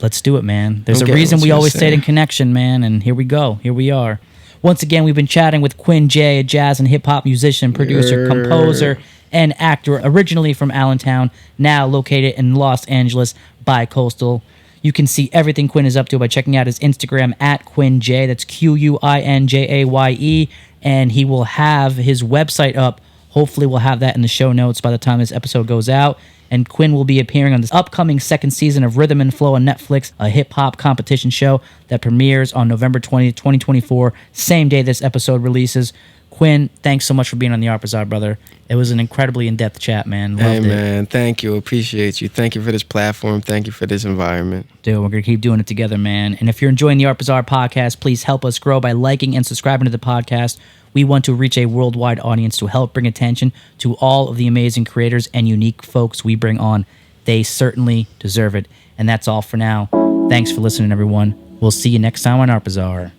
Let's do it, man. There's a reason we always stayed in connection, man, and here we go. Here we are. Once again, we've been chatting with Quin Jaye, a jazz and hip-hop musician, producer, composer, and actor, originally from Allentown, now located in Los Angeles, bi-coastal. You can see everything Quin is up to by checking out his Instagram at Quin Jaye. That's QUINJAYE. And he will have his website up. Hopefully we'll have that in the show notes by the time this episode goes out. And Quin will be appearing on this upcoming second season of Rhythm and Flow on Netflix, a hip-hop competition show that premieres on November 20th, 2024, same day this episode releases. Quin, thanks so much for being on the Art Bazaar, brother. It was an incredibly in-depth chat, man. Loved it. Man, thank you. Appreciate you. Thank you for this platform. Thank you for this environment. Dude, we're going to keep doing it together, man. And if you're enjoying the Art Bazaar podcast, please help us grow by liking and subscribing to the podcast. We want to reach a worldwide audience to help bring attention to all of the amazing creators and unique folks we bring on. They certainly deserve it. And that's all for now. Thanks for listening, everyone. We'll see you next time on Art Bazaar.